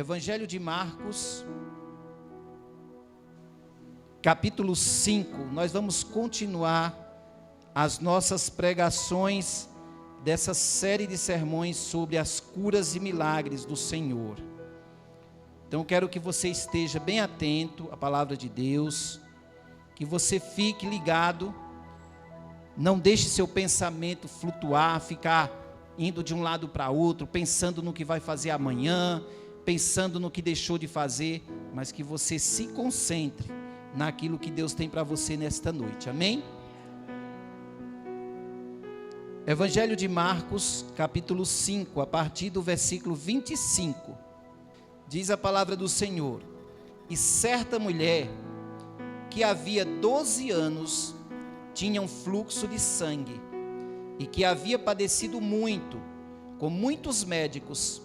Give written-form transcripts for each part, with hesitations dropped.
Evangelho de Marcos, capítulo 5, nós vamos continuar as nossas pregações dessa série de sermões sobre as curas e milagres do Senhor. Então eu quero que você esteja bem atento à palavra de Deus, que você fique ligado, não deixe seu pensamento flutuar, ficar indo de um lado para outro, pensando no que vai fazer amanhã, pensando no que deixou de fazer, mas que você se concentre naquilo que Deus tem para você nesta noite, amém? Evangelho de Marcos, capítulo 5, a partir do versículo 25, diz a palavra do Senhor: E certa mulher, que havia 12 anos, tinha um fluxo de sangue, e que havia padecido muito, com muitos médicos,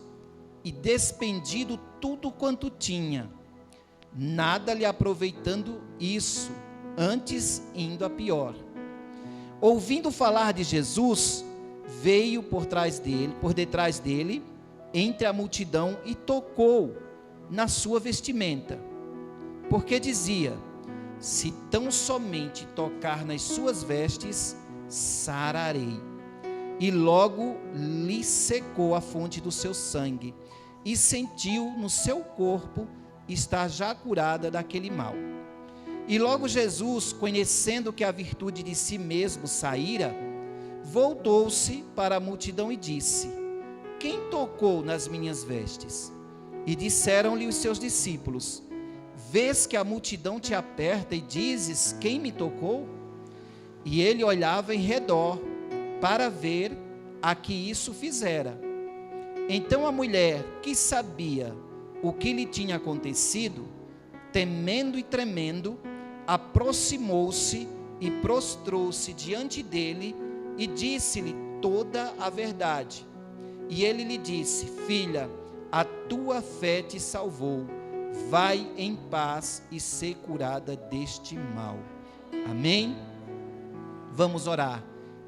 e despendido tudo quanto tinha, nada lhe aproveitando isso, antes indo a pior. Ouvindo falar de Jesus, veio por detrás dele, entre a multidão, e tocou na sua vestimenta, porque dizia: se tão somente tocar nas suas vestes, sararei. E logo lhe secou a fonte do seu sangue, e sentiu no seu corpo estar já curada daquele mal. E logo Jesus, conhecendo que a virtude de si mesmo saíra, voltou-se para a multidão e disse: quem tocou nas minhas vestes? E disseram-lhe os seus discípulos: vês que a multidão te aperta e dizes: quem me tocou? E ele olhava em redor para ver a que isso fizera. Então a mulher, que sabia o que lhe tinha acontecido, temendo e tremendo, aproximou-se e prostrou-se diante dele e disse-lhe toda a verdade. E ele lhe disse: filha, a tua fé te salvou, vai em paz e ser curada deste mal. Amém? Vamos orar.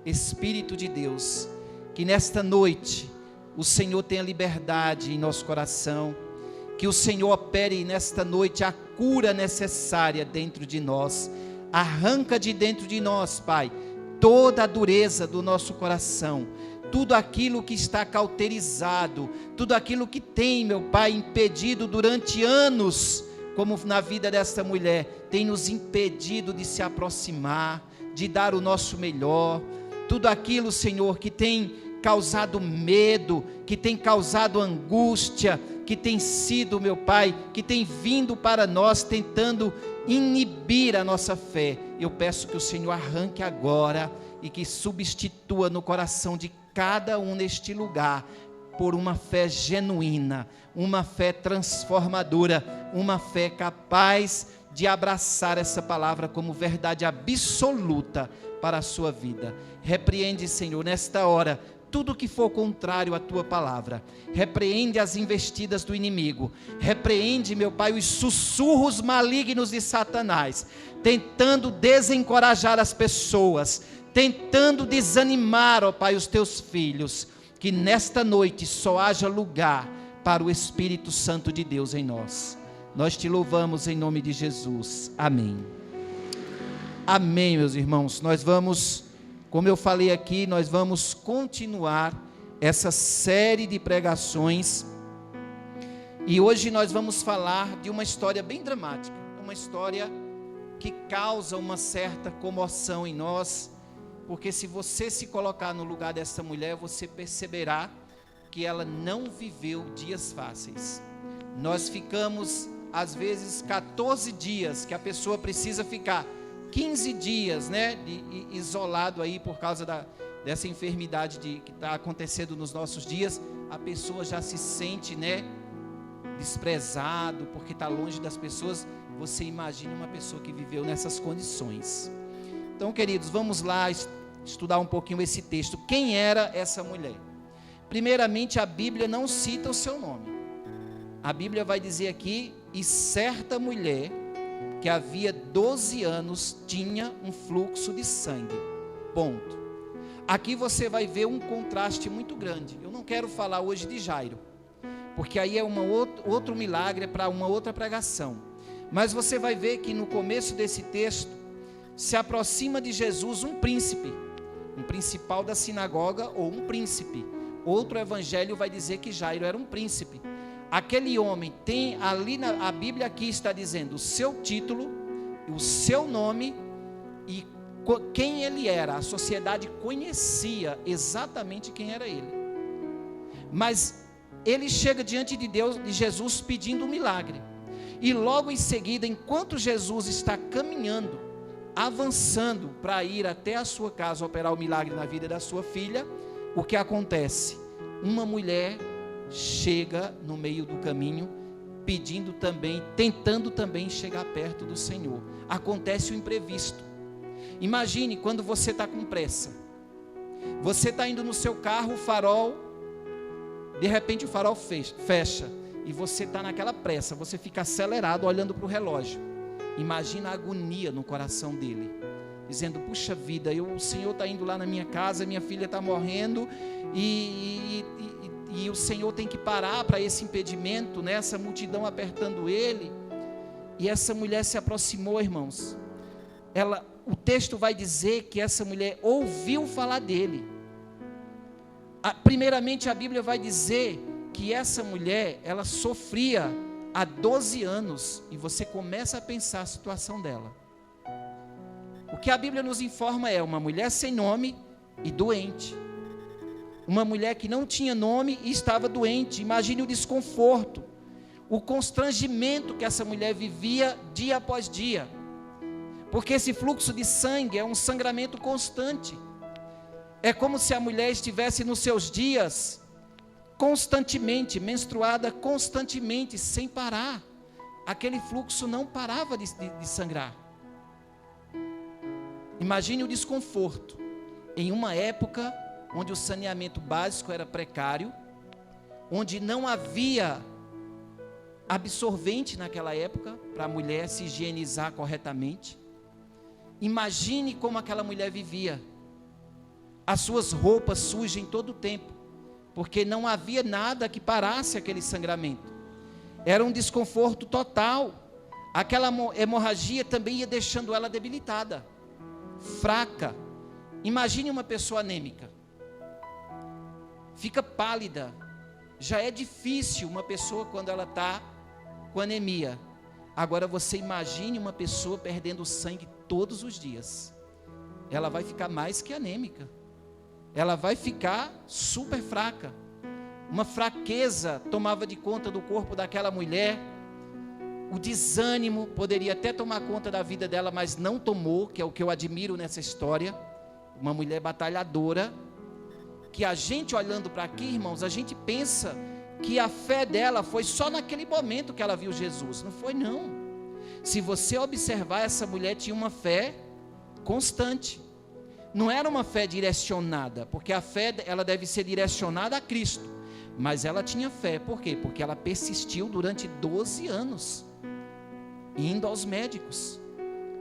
Espírito de Deus, que nesta noite o Senhor tenha liberdade em nosso coração, que o Senhor opere nesta noite a cura necessária dentro de nós. Arranca de dentro de nós, Pai, toda a dureza do nosso coração, tudo aquilo que está cauterizado, tudo aquilo que tem, meu Pai, impedido durante anos, como na vida desta mulher, tem nos impedido de se aproximar, de dar o nosso melhor. Tudo aquilo, Senhor, que tem causado medo, que tem causado angústia, que tem sido, meu Pai, que tem vindo para nós tentando inibir a nossa fé, eu peço que o Senhor arranque agora e que substitua no coração de cada um neste lugar por uma fé genuína, uma fé transformadora, uma fé capaz de abraçar essa palavra como verdade absoluta para a sua vida. Repreende, Senhor, nesta hora, tudo que for contrário à tua palavra. Repreende as investidas do inimigo. Repreende, meu Pai, os sussurros malignos de Satanás, tentando desencorajar as pessoas, tentando desanimar, ó Pai, os teus filhos. Que nesta noite só haja lugar para o Espírito Santo de Deus em nós. Nós te louvamos em nome de Jesus. Amém. Amém, meus irmãos. Nós vamos, como eu falei aqui, nós vamos continuar essa série de pregações. E hoje nós vamos falar de uma história bem dramática. Uma história que causa uma certa comoção em nós. Porque se você se colocar no lugar dessa mulher, você perceberá que ela não viveu dias fáceis. Nós ficamos, às vezes, 14 dias, que a pessoa precisa ficar 15 dias, né, isolado aí por causa dessa enfermidade que está acontecendo nos nossos dias. A pessoa já se sente, né, desprezado, porque está longe das pessoas. Você imagina uma pessoa que viveu nessas condições. Então, queridos, vamos lá estudar um pouquinho esse texto. Quem era essa mulher? Primeiramente, a Bíblia não cita o seu nome. A Bíblia vai dizer aqui: e certa mulher, que havia 12 anos, tinha um fluxo de sangue. Ponto. Aqui você vai ver um contraste muito grande. Eu não quero falar hoje de Jairo, porque aí é outro milagre, é para uma outra pregação. Mas você vai ver que no começo desse texto, se aproxima de Jesus um príncipe, um principal da sinagoga ou um príncipe. Outro evangelho vai dizer que Jairo era um príncipe. Aquele homem tem ali, a Bíblia aqui está dizendo o seu título, o seu nome e quem ele era. A sociedade conhecia exatamente quem era ele. Mas ele chega diante de Deus, de Jesus, pedindo um milagre. E logo em seguida, enquanto Jesus está caminhando, avançando para ir até a sua casa, operar o milagre na vida da sua filha, o que acontece? Uma mulher chega no meio do caminho, pedindo também, tentando também chegar perto do Senhor. Acontece o imprevisto. Imagine quando você está com pressa. Você está indo no seu carro, o farol, de repente o farol fecha, e você está naquela pressa, você fica acelerado olhando para o relógio. Imagina a agonia no coração dele, dizendo, puxa vida, o Senhor está indo lá na minha casa, minha filha está morrendo, e o Senhor tem que parar para esse impedimento, né? Essa multidão apertando ele. E essa mulher se aproximou, irmãos. O texto vai dizer que essa mulher ouviu falar dele. Primeiramente a Bíblia vai dizer que essa mulher, ela sofria há 12 anos, e você começa a pensar a situação dela. O que a Bíblia nos informa é uma mulher sem nome e doente. Uma mulher que não tinha nome e estava doente. Imagine o desconforto, o constrangimento que essa mulher vivia dia após dia. Porque esse fluxo de sangue é um sangramento constante. É como se a mulher estivesse nos seus dias constantemente, menstruada constantemente, sem parar. Aquele fluxo não parava de sangrar. Imagine o desconforto em uma época onde o saneamento básico era precário, onde não havia absorvente naquela época para a mulher se higienizar corretamente. Imagine como aquela mulher vivia. As suas roupas sujas em todo o tempo, porque não havia nada que parasse aquele sangramento. Era um desconforto total. Aquela hemorragia também ia deixando ela debilitada, fraca. Imagine uma pessoa anêmica, fica pálida. Já é difícil uma pessoa quando ela está com anemia. Agora você imagine uma pessoa perdendo sangue todos os dias. Ela vai ficar mais que anêmica. Ela vai ficar super fraca. Uma fraqueza tomava de conta do corpo daquela mulher. O desânimo poderia até tomar conta da vida dela, mas não tomou, que é o que eu admiro nessa história. Uma mulher batalhadora, que a gente olhando para aqui, irmãos, a gente pensa que a fé dela foi só naquele momento que ela viu Jesus. Não foi, não. Se você observar, essa mulher tinha uma fé constante. Não era uma fé direcionada, porque a fé ela deve ser direcionada a Cristo. Mas ela tinha fé, por quê? Porque ela persistiu durante 12 anos, indo aos médicos,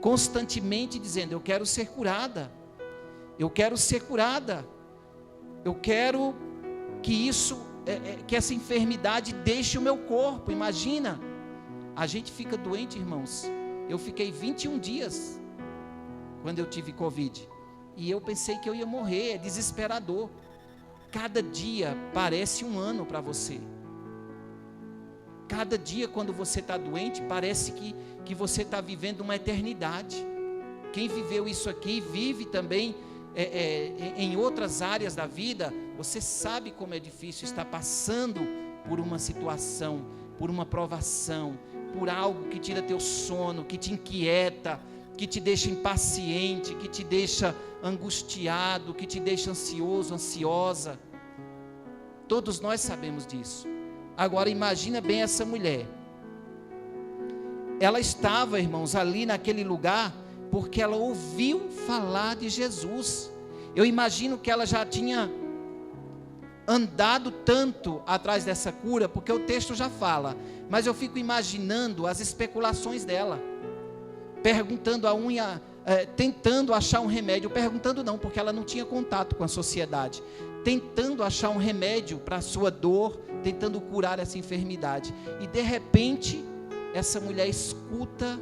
constantemente dizendo, eu quero ser curada, eu quero ser curada, eu quero que que essa enfermidade deixe o meu corpo. Imagina, a gente fica doente, irmãos. Eu fiquei 21 dias, quando eu tive Covid, e eu pensei que eu ia morrer. É desesperador. Cada dia parece um ano para você. Cada dia quando você está doente, parece que você está vivendo uma eternidade. Quem viveu isso aqui, vive também em outras áreas da vida. Você sabe como é difícil estar passando por uma situação, por uma provação, por algo que tira teu sono, que te inquieta, que te deixa impaciente, que te deixa angustiado, que te deixa ansioso, ansiosa. Todos nós sabemos disso. Agora imagina bem essa mulher. Ela estava, irmãos, ali naquele lugar porque ela ouviu falar de Jesus. Eu imagino que ela já tinha andado tanto atrás dessa cura, porque o texto já fala, mas eu fico imaginando as especulações dela, perguntando a unha, tentando achar um remédio, perguntando não, porque ela não tinha contato com a sociedade, tentando achar um remédio para a sua dor, tentando curar essa enfermidade. E de repente, essa mulher escuta,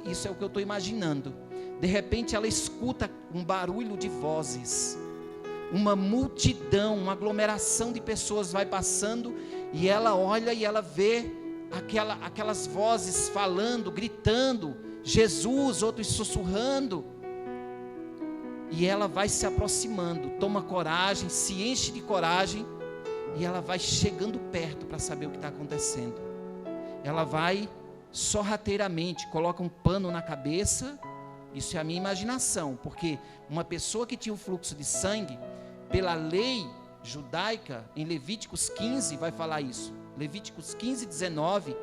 isso é o que eu estou imaginando, de repente ela escuta um barulho de vozes, uma multidão, uma aglomeração de pessoas vai passando, e ela olha e ela vê aquelas vozes falando, gritando, Jesus, outros sussurrando, e ela vai se aproximando, toma coragem, se enche de coragem, e ela vai chegando perto para saber o que está acontecendo. Ela vai sorrateiramente, coloca um pano na cabeça, isso é a minha imaginação, porque uma pessoa que tinha um fluxo de sangue, pela lei judaica, em Levíticos 15 vai falar isso, Levíticos 15, 19,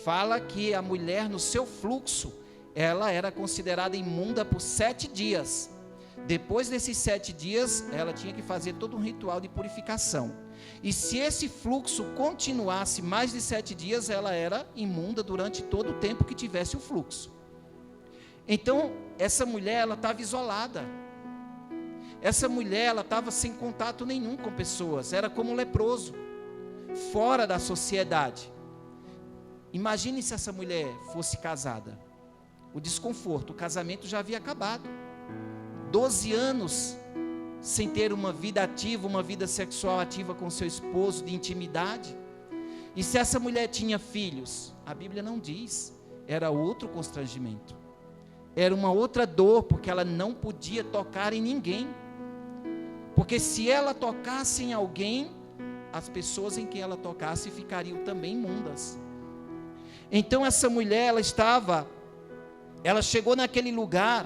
fala que a mulher no seu fluxo, ela era considerada imunda por 7 dias, depois desses 7 dias, ela tinha que fazer todo um ritual de purificação, e se esse fluxo continuasse mais de 7 dias, ela era imunda durante todo o tempo que tivesse o fluxo. Então, essa mulher, ela estava isolada, essa mulher, ela estava sem contato nenhum com pessoas, era como um leproso, fora da sociedade. Imagine se essa mulher fosse casada, o desconforto, o casamento já havia acabado, 12 anos sem ter uma vida ativa, uma vida sexual ativa com seu esposo, de intimidade. E se essa mulher tinha filhos, a Bíblia não diz, era outro constrangimento, era uma outra dor, porque ela não podia tocar em ninguém, porque se ela tocasse em alguém, as pessoas em quem ela tocasse ficariam também imundas. Então essa mulher, ela chegou naquele lugar,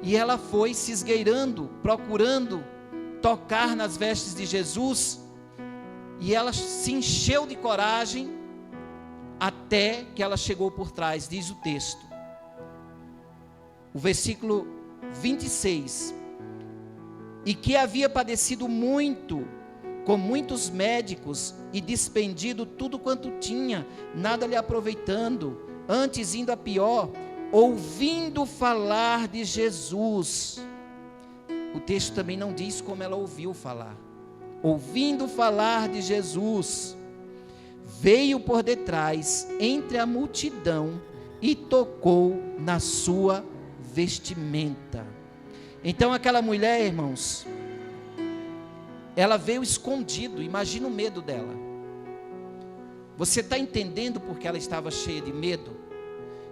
e ela foi se esgueirando, procurando tocar nas vestes de Jesus, e ela se encheu de coragem, até que ela chegou por trás, diz o texto, o versículo 26, e que havia padecido muito, com muitos médicos, e despendido tudo quanto tinha, nada lhe aproveitando, antes indo a pior, ouvindo falar de Jesus. O texto também não diz como ela ouviu falar. Ouvindo falar de Jesus, veio por detrás, entre a multidão, e tocou na sua vestimenta. Então aquela mulher, irmãos, ela veio escondido, imagina o medo dela. Você está entendendo porque ela estava cheia de medo?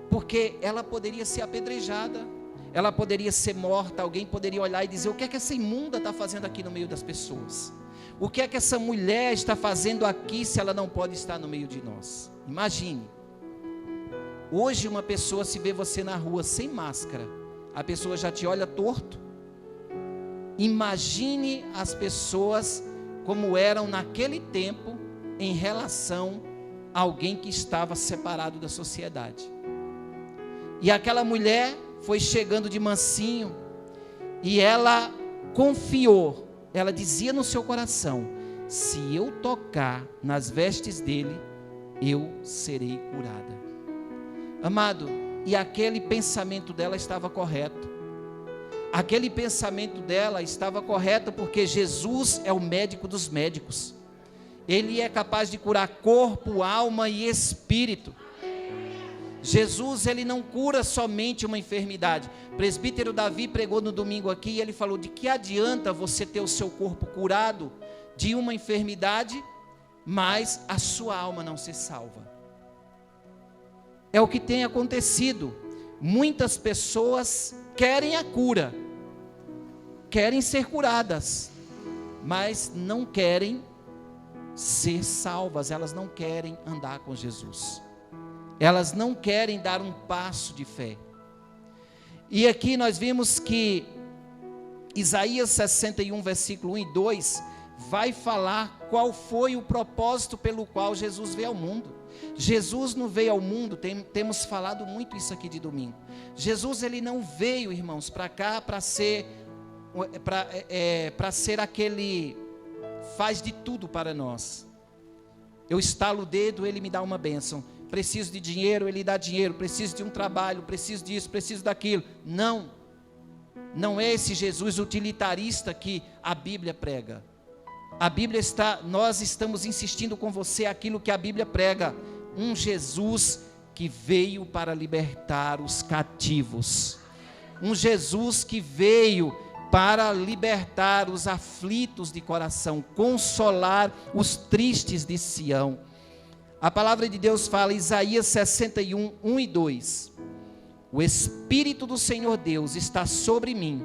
Porque ela poderia ser apedrejada, ela poderia ser morta, alguém poderia olhar e dizer, o que é que essa imunda está fazendo aqui no meio das pessoas? O que é que essa mulher está fazendo aqui, se ela não pode estar no meio de nós? Imagine, hoje uma pessoa, se vê você na rua sem máscara, a pessoa já te olha torto. Imagine as pessoas como eram naquele tempo, em relação a alguém que estava separado da sociedade. E aquela mulher foi chegando de mansinho, e ela confiou, ela dizia no seu coração, se eu tocar nas vestes dele, eu serei curada. Amado, e aquele pensamento dela estava correto, aquele pensamento dela estava correto, porque Jesus é o médico dos médicos, Ele é capaz de curar corpo, alma e espírito. Jesus, ele não cura somente uma enfermidade. O presbítero Davi pregou no domingo aqui, e ele falou, de que adianta você ter o seu corpo curado de uma enfermidade, mas a sua alma não ser salva? É o que tem acontecido. Muitas pessoas querem a cura, querem ser curadas, mas não querem ser salvas, elas não querem andar com Jesus. Elas não querem dar um passo de fé. E aqui nós vimos que Isaías 61, versículo 1 e 2, vai falar qual foi o propósito pelo qual Jesus veio ao mundo. Jesus não veio ao mundo, temos falado muito isso aqui de domingo. Jesus, ele não veio, irmãos, para cá para ser aquele faz de tudo para nós. Eu estalo o dedo, ele me dá uma bênção. Preciso de dinheiro, ele dá dinheiro. Preciso de um trabalho, preciso disso, preciso daquilo. Não é esse Jesus utilitarista que a Bíblia prega. Nós estamos insistindo com você aquilo que a Bíblia prega, um Jesus que veio para libertar os cativos, um Jesus que veio para libertar os aflitos de coração, consolar os tristes de Sião. A palavra de Deus fala, Isaías 61, 1 e 2, o Espírito do Senhor Deus está sobre mim,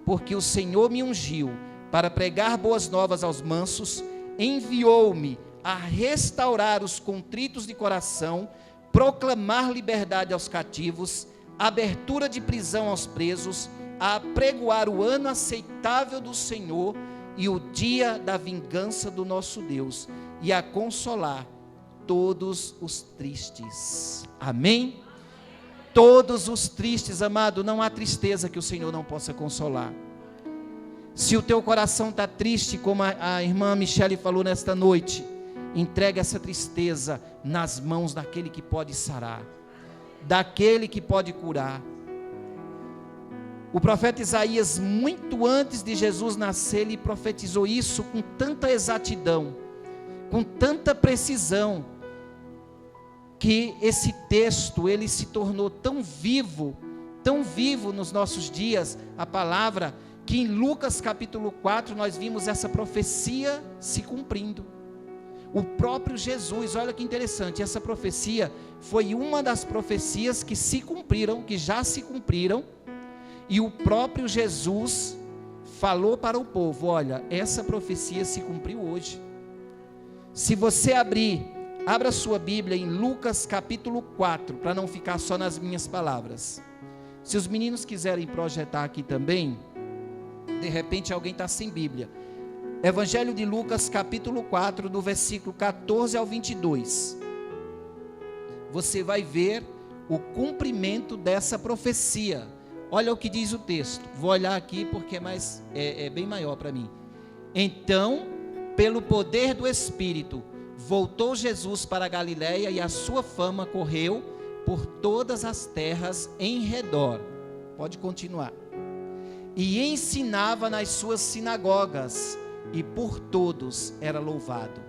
porque o Senhor me ungiu para pregar boas novas aos mansos, enviou-me a restaurar os contritos de coração, proclamar liberdade aos cativos, abertura de prisão aos presos, a apregoar o ano aceitável do Senhor e o dia da vingança do nosso Deus, e a consolar todos os tristes. Amém? Todos os tristes, amado, não há tristeza que o Senhor não possa consolar. Se o teu coração está triste, como a irmã Michele falou nesta noite, entregue essa tristeza nas mãos daquele que pode sarar, daquele que pode curar. O profeta Isaías, muito antes de Jesus nascer, ele profetizou isso com tanta exatidão, com tanta precisão, que esse texto, ele se tornou tão vivo nos nossos dias, a palavra, que em Lucas capítulo 4, nós vimos essa profecia se cumprindo. O próprio Jesus, olha que interessante, essa profecia foi uma das profecias que se cumpriram, que já se cumpriram, e o próprio Jesus falou para o povo, olha, essa profecia se cumpriu hoje. Se você abra sua Bíblia em Lucas capítulo 4, para não ficar só nas minhas palavras. Se os meninos quiserem projetar aqui também, de repente alguém está sem Bíblia. Evangelho de Lucas capítulo 4, do versículo 14 ao 22. Você vai ver o cumprimento dessa profecia. Olha o que diz o texto. Vou olhar aqui porque é bem maior para mim. Então, pelo poder do Espírito, voltou Jesus para a Galiléia, e a sua fama correu por todas as terras em redor. Pode continuar. E ensinava nas suas sinagogas, e por todos era louvado.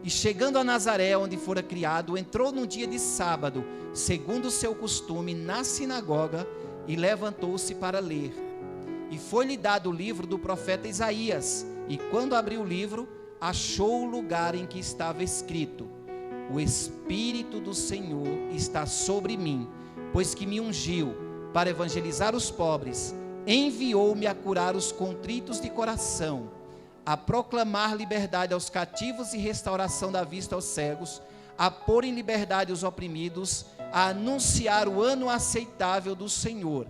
E chegando a Nazaré, onde fora criado, entrou num dia de sábado, segundo o seu costume, na sinagoga, e levantou-se para ler. E foi-lhe dado o livro do profeta Isaías, e quando abriu o livro, achou o lugar em que estava escrito: o Espírito do Senhor está sobre mim, pois que me ungiu para evangelizar os pobres, enviou-me a curar os contritos de coração, a proclamar liberdade aos cativos e restauração da vista aos cegos, a pôr em liberdade os oprimidos, a anunciar o ano aceitável do Senhor.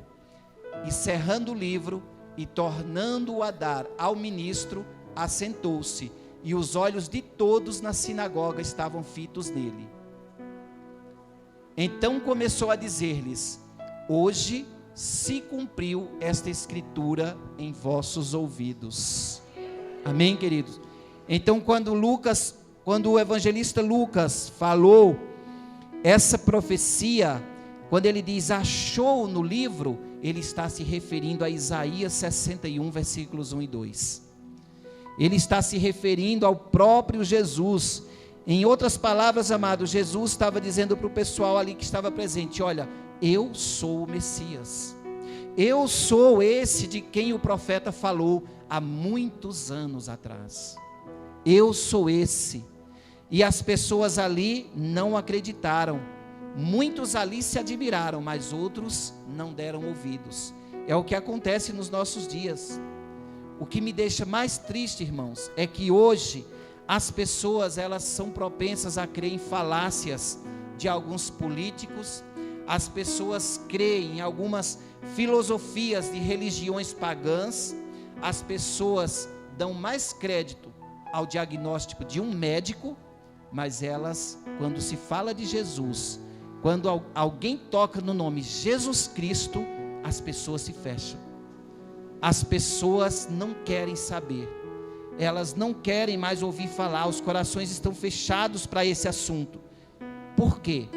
E cerrando o livro e tornando-o a dar ao ministro, assentou-se, e os olhos de todos na sinagoga estavam fitos nele. Então começou a dizer-lhes: hoje se cumpriu esta escritura em vossos ouvidos. Amém, queridos? Então quando o evangelista Lucas falou essa profecia, quando ele diz achou no livro, ele está se referindo a Isaías 61, versículos 1 e 2. Ele está se referindo ao próprio Jesus. Em outras palavras, amado, Jesus estava dizendo para o pessoal ali que estava presente: olha, eu sou o Messias, eu sou esse de quem o profeta falou há muitos anos atrás, eu sou esse. E as pessoas ali não acreditaram, muitos ali se admiraram, mas outros não deram ouvidos. É o que acontece nos nossos dias. O que me deixa mais triste, irmãos, é que hoje as pessoas, elas são propensas a crer em falácias de alguns políticos. As pessoas creem em algumas filosofias de religiões pagãs. As pessoas dão mais crédito ao diagnóstico de um médico, mas elas, quando se fala de Jesus, quando alguém toca no nome Jesus Cristo, as pessoas se fecham. As pessoas não querem saber, elas não querem mais ouvir falar, os corações estão fechados para esse assunto. Por quê?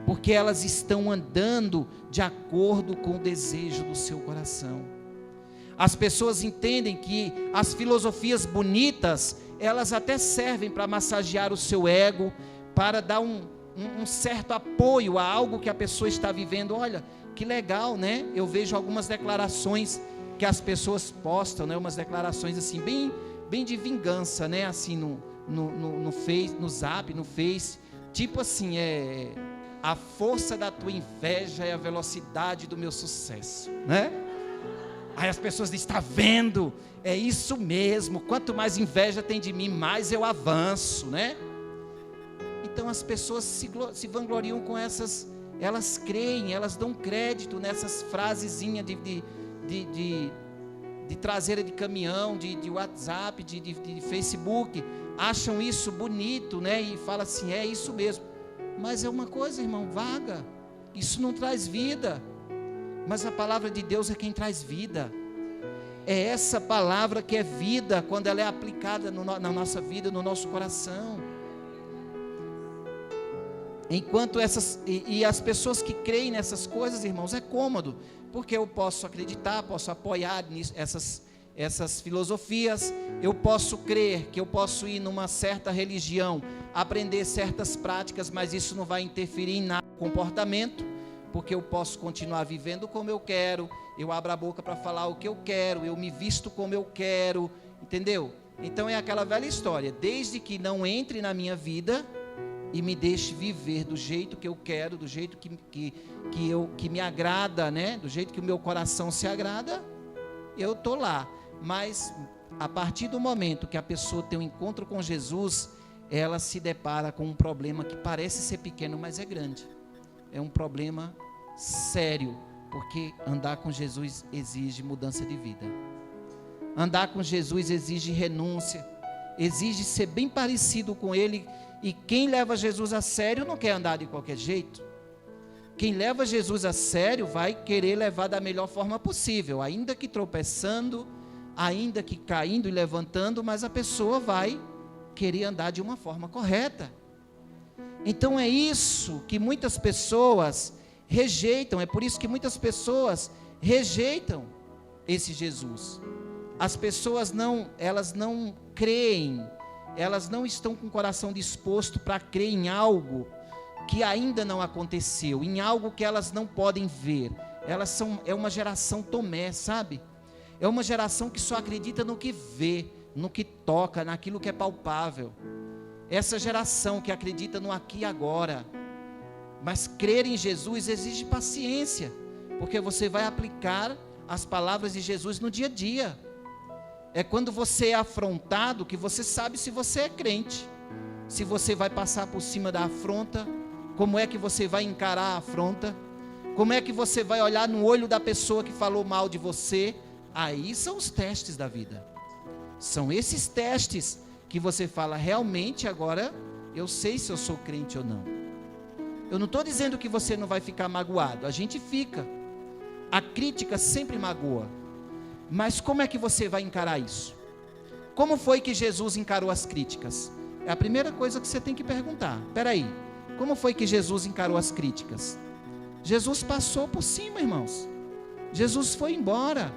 Porque elas estão andando de acordo com o desejo do seu coração. As pessoas entendem que as filosofias bonitas, elas até servem para massagear o seu ego, para dar um certo apoio a algo que a pessoa está vivendo. Olha, que legal, né? Eu vejo algumas declarações que as pessoas postam, né? Umas declarações assim, bem de vingança, né? Assim, no Face, no Zap, no Face. Tipo assim, a força da tua inveja é a velocidade do meu sucesso, né? Aí as pessoas dizem, está vendo? É isso mesmo, quanto mais inveja tem de mim, mais eu avanço, né? Então as pessoas se vangloriam com essas, elas creem, elas dão crédito nessas frasezinhas de traseira de caminhão, de WhatsApp, de Facebook, acham isso bonito, né? E falam assim, é isso mesmo. Mas é uma coisa, irmão, vaga, isso não traz vida. Mas a palavra de Deus é quem traz vida. É essa palavra que é vida, quando ela é aplicada na nossa vida, no nosso coração. Enquanto e as pessoas que creem nessas coisas, irmãos, é cômodo, porque eu posso acreditar, posso apoiar essas filosofias, eu posso crer que eu posso ir numa certa religião, aprender certas práticas, mas isso não vai interferir em nada no comportamento, porque eu posso continuar vivendo como eu quero, eu abro a boca para falar o que eu quero, eu me visto como eu quero, entendeu? Então é aquela velha história, desde que não entre na minha vida e me deixe viver do jeito que eu quero, do jeito que me agrada, né? Do jeito que o meu coração se agrada, eu estou lá. Mas a partir do momento que a pessoa tem um encontro com Jesus, ela se depara com um problema que parece ser pequeno, mas é grande. É um problema sério, porque andar com Jesus exige mudança de vida. Andar com Jesus exige renúncia, exige ser bem parecido com Ele. E quem leva Jesus a sério não quer andar de qualquer jeito. Quem leva Jesus a sério vai querer levar da melhor forma possível, ainda que tropeçando, ainda que caindo e levantando, mas a pessoa vai querer andar de uma forma correta. Então é isso que muitas pessoas rejeitam, é por isso que muitas pessoas rejeitam esse Jesus. As pessoas elas não creem, elas não estão com o coração disposto para crer em algo que ainda não aconteceu, em algo que elas não podem ver. É uma geração Tomé, sabe? É uma geração que só acredita no que vê, no que toca, naquilo que é palpável. Essa geração que acredita no aqui e agora. Mas crer em Jesus exige paciência, porque você vai aplicar as palavras de Jesus no dia a dia. É quando você é afrontado que você sabe se você é crente, se você vai passar por cima da afronta, como é que você vai encarar a afronta, como é que você vai olhar no olho da pessoa que falou mal de você. Aí são os testes da vida. São esses testes que você fala, realmente agora eu sei se eu sou crente ou não. Eu não estou dizendo que você não vai ficar magoado, a gente fica. A crítica sempre magoa. Mas como é que você vai encarar isso? Como foi que Jesus encarou as críticas? É a primeira coisa que você tem que perguntar. Espera aí, como foi que Jesus encarou as críticas? Jesus passou por cima, irmãos. Jesus foi embora.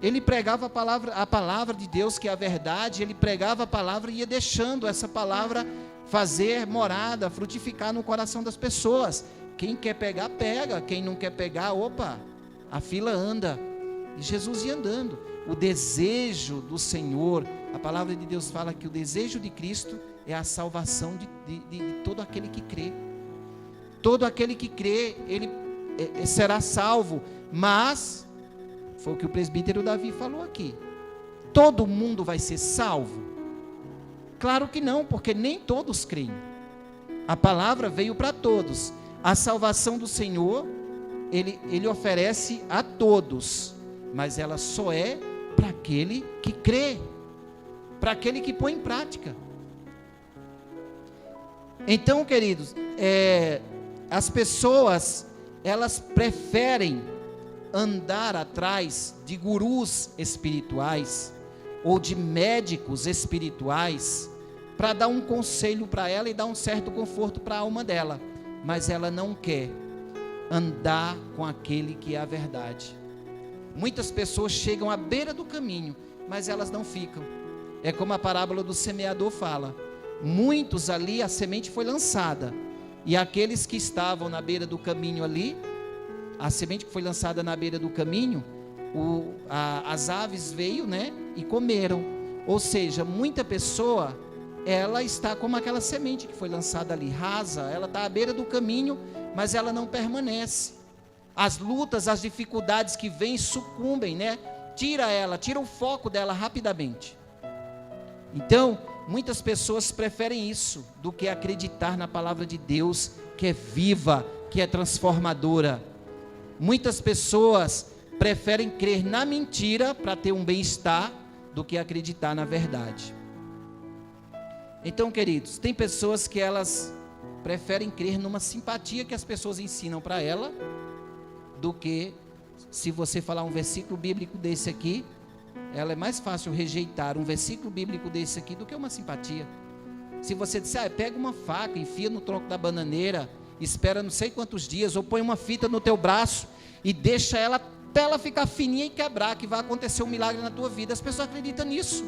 Ele pregava a palavra de Deus, que é a verdade. Ele pregava a palavra e ia deixando essa palavra fazer morada, frutificar no coração das pessoas. Quem quer pegar, pega. Quem não quer pegar, opa, a fila anda. E Jesus ia andando. O desejo do Senhor, a palavra de Deus fala que o desejo de Cristo é a salvação de todo aquele que crê. Todo aquele que crê, ele será salvo. Mas, foi o que o presbítero Davi falou aqui, todo mundo vai ser salvo? Claro que não, porque nem todos creem. A palavra veio para todos. A salvação do Senhor, Ele oferece a todos, mas ela só é para aquele que crê, para aquele que põe em prática. Então, queridos, as pessoas, elas preferem andar atrás de gurus espirituais ou de médicos espirituais para dar um conselho para ela e dar um certo conforto para a alma dela, mas ela não quer andar com aquele que é a verdade. Muitas pessoas chegam à beira do caminho, mas elas não ficam. É como a parábola do semeador fala. Muitos ali, a semente foi lançada, e aqueles que estavam na beira do caminho ali, a semente que foi lançada na beira do caminho, as aves veio, né, e comeram. Ou seja, muita pessoa, ela está como aquela semente que foi lançada ali, rasa, ela está à beira do caminho, mas ela não permanece. As lutas, as dificuldades que vêm sucumbem, né? Tira o foco dela rapidamente. Então, muitas pessoas preferem isso do que acreditar na palavra de Deus, que é viva, que é transformadora. Muitas pessoas preferem crer na mentira para ter um bem-estar do que acreditar na verdade. Então, queridos, tem pessoas que elas preferem crer numa simpatia que as pessoas ensinam para ela, do que se você falar um versículo bíblico desse aqui, ela é mais fácil rejeitar um versículo bíblico desse aqui do que uma simpatia. Se você disser, pega uma faca, enfia no tronco da bananeira, espera não sei quantos dias, ou põe uma fita no teu braço e deixa ela até ela ficar fininha e quebrar, que vai acontecer um milagre na tua vida. As pessoas acreditam nisso.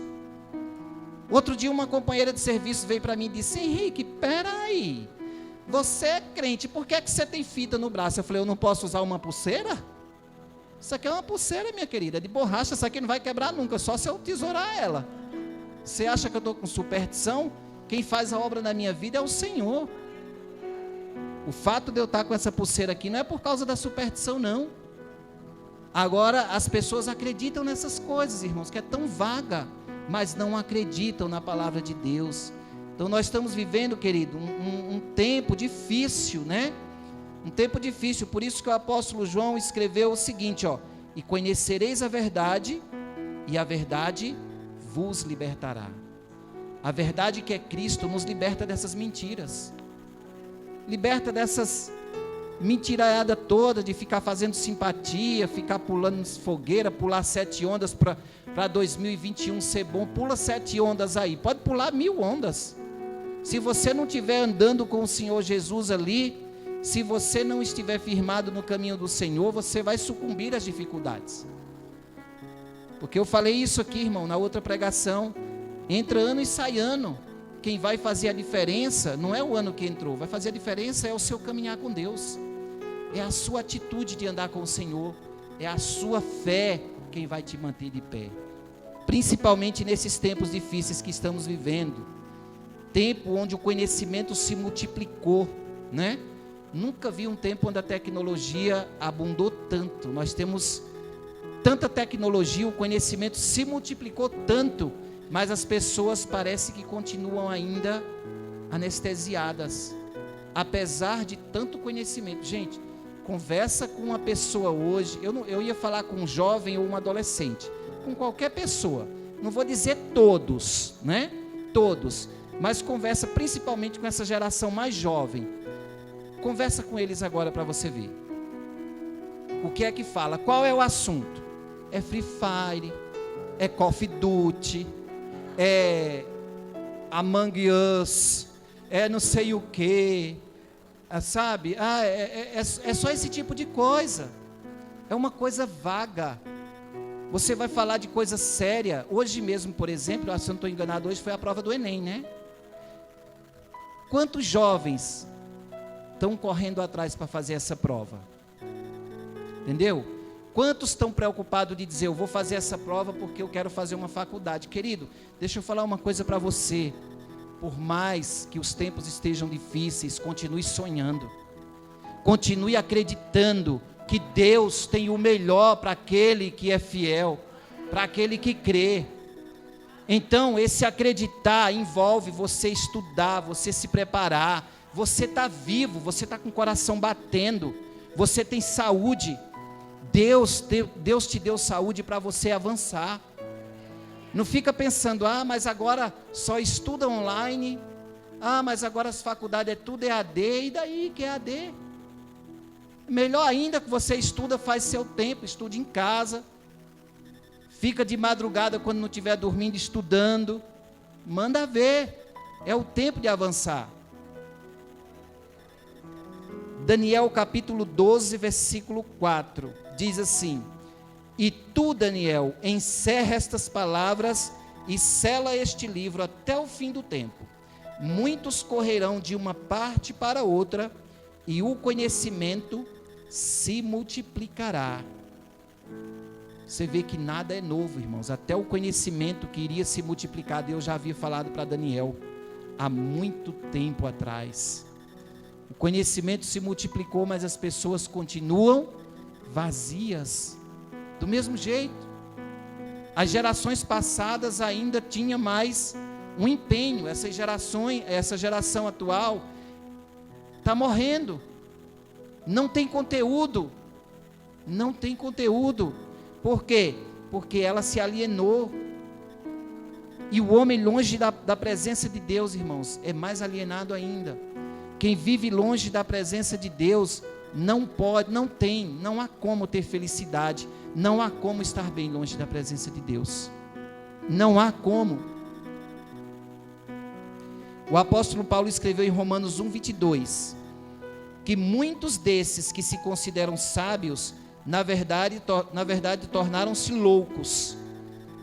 Outro dia uma companheira de serviço veio para mim e disse, Henrique, peraí, você é crente, por que você tem fita no braço? Eu falei, eu não posso usar uma pulseira? Isso aqui é uma pulseira, minha querida, de borracha, isso aqui não vai quebrar nunca, só se eu tesourar ela. Você acha que eu estou com superstição? Quem faz a obra na minha vida é o Senhor. O fato de eu estar com essa pulseira aqui não é por causa da superstição, não. Agora, as pessoas acreditam nessas coisas, irmãos, que é tão vaga, mas não acreditam na palavra de Deus. Então nós estamos vivendo, querido, um tempo difícil, né? Um tempo difícil, por isso que o apóstolo João escreveu o seguinte, ó: e conhecereis a verdade, e a verdade vos libertará. A verdade que é Cristo nos liberta dessas mentiras, liberta dessas mentiraiada toda de ficar fazendo simpatia, ficar pulando fogueira, pular 7 ondas para 2021 ser bom. Pula 7 ondas aí, pode pular 1000 ondas. Se você não estiver andando com o Senhor Jesus ali, se você não estiver firmado no caminho do Senhor, você vai sucumbir às dificuldades. Porque eu falei isso aqui, irmão, na outra pregação. Entra ano e sai ano. Quem vai fazer a diferença não é o ano que entrou, vai fazer a diferença é o seu caminhar com Deus, é a sua atitude de andar com o Senhor, é a sua fé quem vai te manter de pé, principalmente nesses tempos difíceis que estamos vivendo, tempo onde o conhecimento se multiplicou, né? Nunca vi um tempo onde a tecnologia abundou tanto, nós temos tanta tecnologia, o conhecimento se multiplicou tanto, mas as pessoas parece que continuam ainda anestesiadas, apesar de tanto conhecimento. Gente, conversa com uma pessoa hoje, eu ia falar com um jovem ou um adolescente, com qualquer pessoa, não vou dizer todos, né? Todos, mas conversa principalmente com essa geração mais jovem, conversa com eles agora para você ver, o que é que fala, qual é o assunto? É Free Fire, é Call of Duty, é Among Us, é não sei o que, sabe? É só esse tipo de coisa, é uma coisa vaga. Você vai falar de coisa séria. Hoje mesmo, por exemplo, se eu não estou enganado, hoje foi a prova do Enem, né? Quantos jovens estão correndo atrás para fazer essa prova? Entendeu? Quantos estão preocupados de dizer, eu vou fazer essa prova porque eu quero fazer uma faculdade? Querido, deixa eu falar uma coisa para você. Por mais que os tempos estejam difíceis, continue sonhando. Continue acreditando que Deus tem o melhor para aquele que é fiel, para aquele que crê. Então, esse acreditar envolve você estudar, você se preparar. Você está vivo, você está com o coração batendo, você tem saúde. Deus te deu saúde para você avançar. Não fica pensando, mas agora só estuda online, mas agora as faculdades é tudo EAD, e daí que é EAD? Melhor ainda que você estuda, faz seu tempo, estude em casa, fica de madrugada quando não estiver dormindo estudando, manda ver, é o tempo de avançar. Daniel capítulo 12, versículo 4, diz assim: e tu, Daniel, encerra estas palavras e sela este livro até o fim do tempo. Muitos correrão de uma parte para outra, e o conhecimento se multiplicará. Você vê que nada é novo, irmãos. Até o conhecimento que iria se multiplicar, Deus já havia falado para Daniel há muito tempo atrás. O conhecimento se multiplicou, mas as pessoas continuam vazias, do mesmo jeito. As gerações passadas ainda tinham mais um empenho. Essa geração atual está morrendo, não tem conteúdo. Por quê? Porque ela se alienou. E o homem longe da presença de Deus, irmãos, é mais alienado ainda. Quem vive longe da presença de Deus não há como ter felicidade, não há como estar bem longe da presença de Deus. Não há como. O apóstolo Paulo escreveu em Romanos 1:22, que muitos desses que se consideram sábios, na verdade tornaram-se loucos.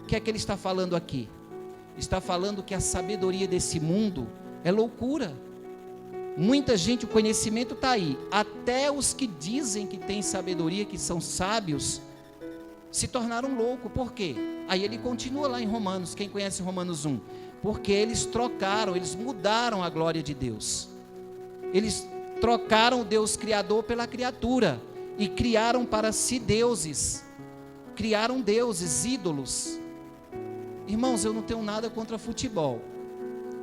O que é que ele está falando aqui? Está falando que a sabedoria desse mundo é loucura. Muita gente, o conhecimento está aí. Até os que dizem que têm sabedoria, que são sábios, se tornaram loucos. Por quê? Aí ele continua lá em Romanos. Quem conhece Romanos 1? Porque eles mudaram a glória de Deus. Eles trocaram o Deus Criador pela criatura e criaram para si deuses. Criaram deuses, ídolos. Irmãos, eu não tenho nada contra futebol.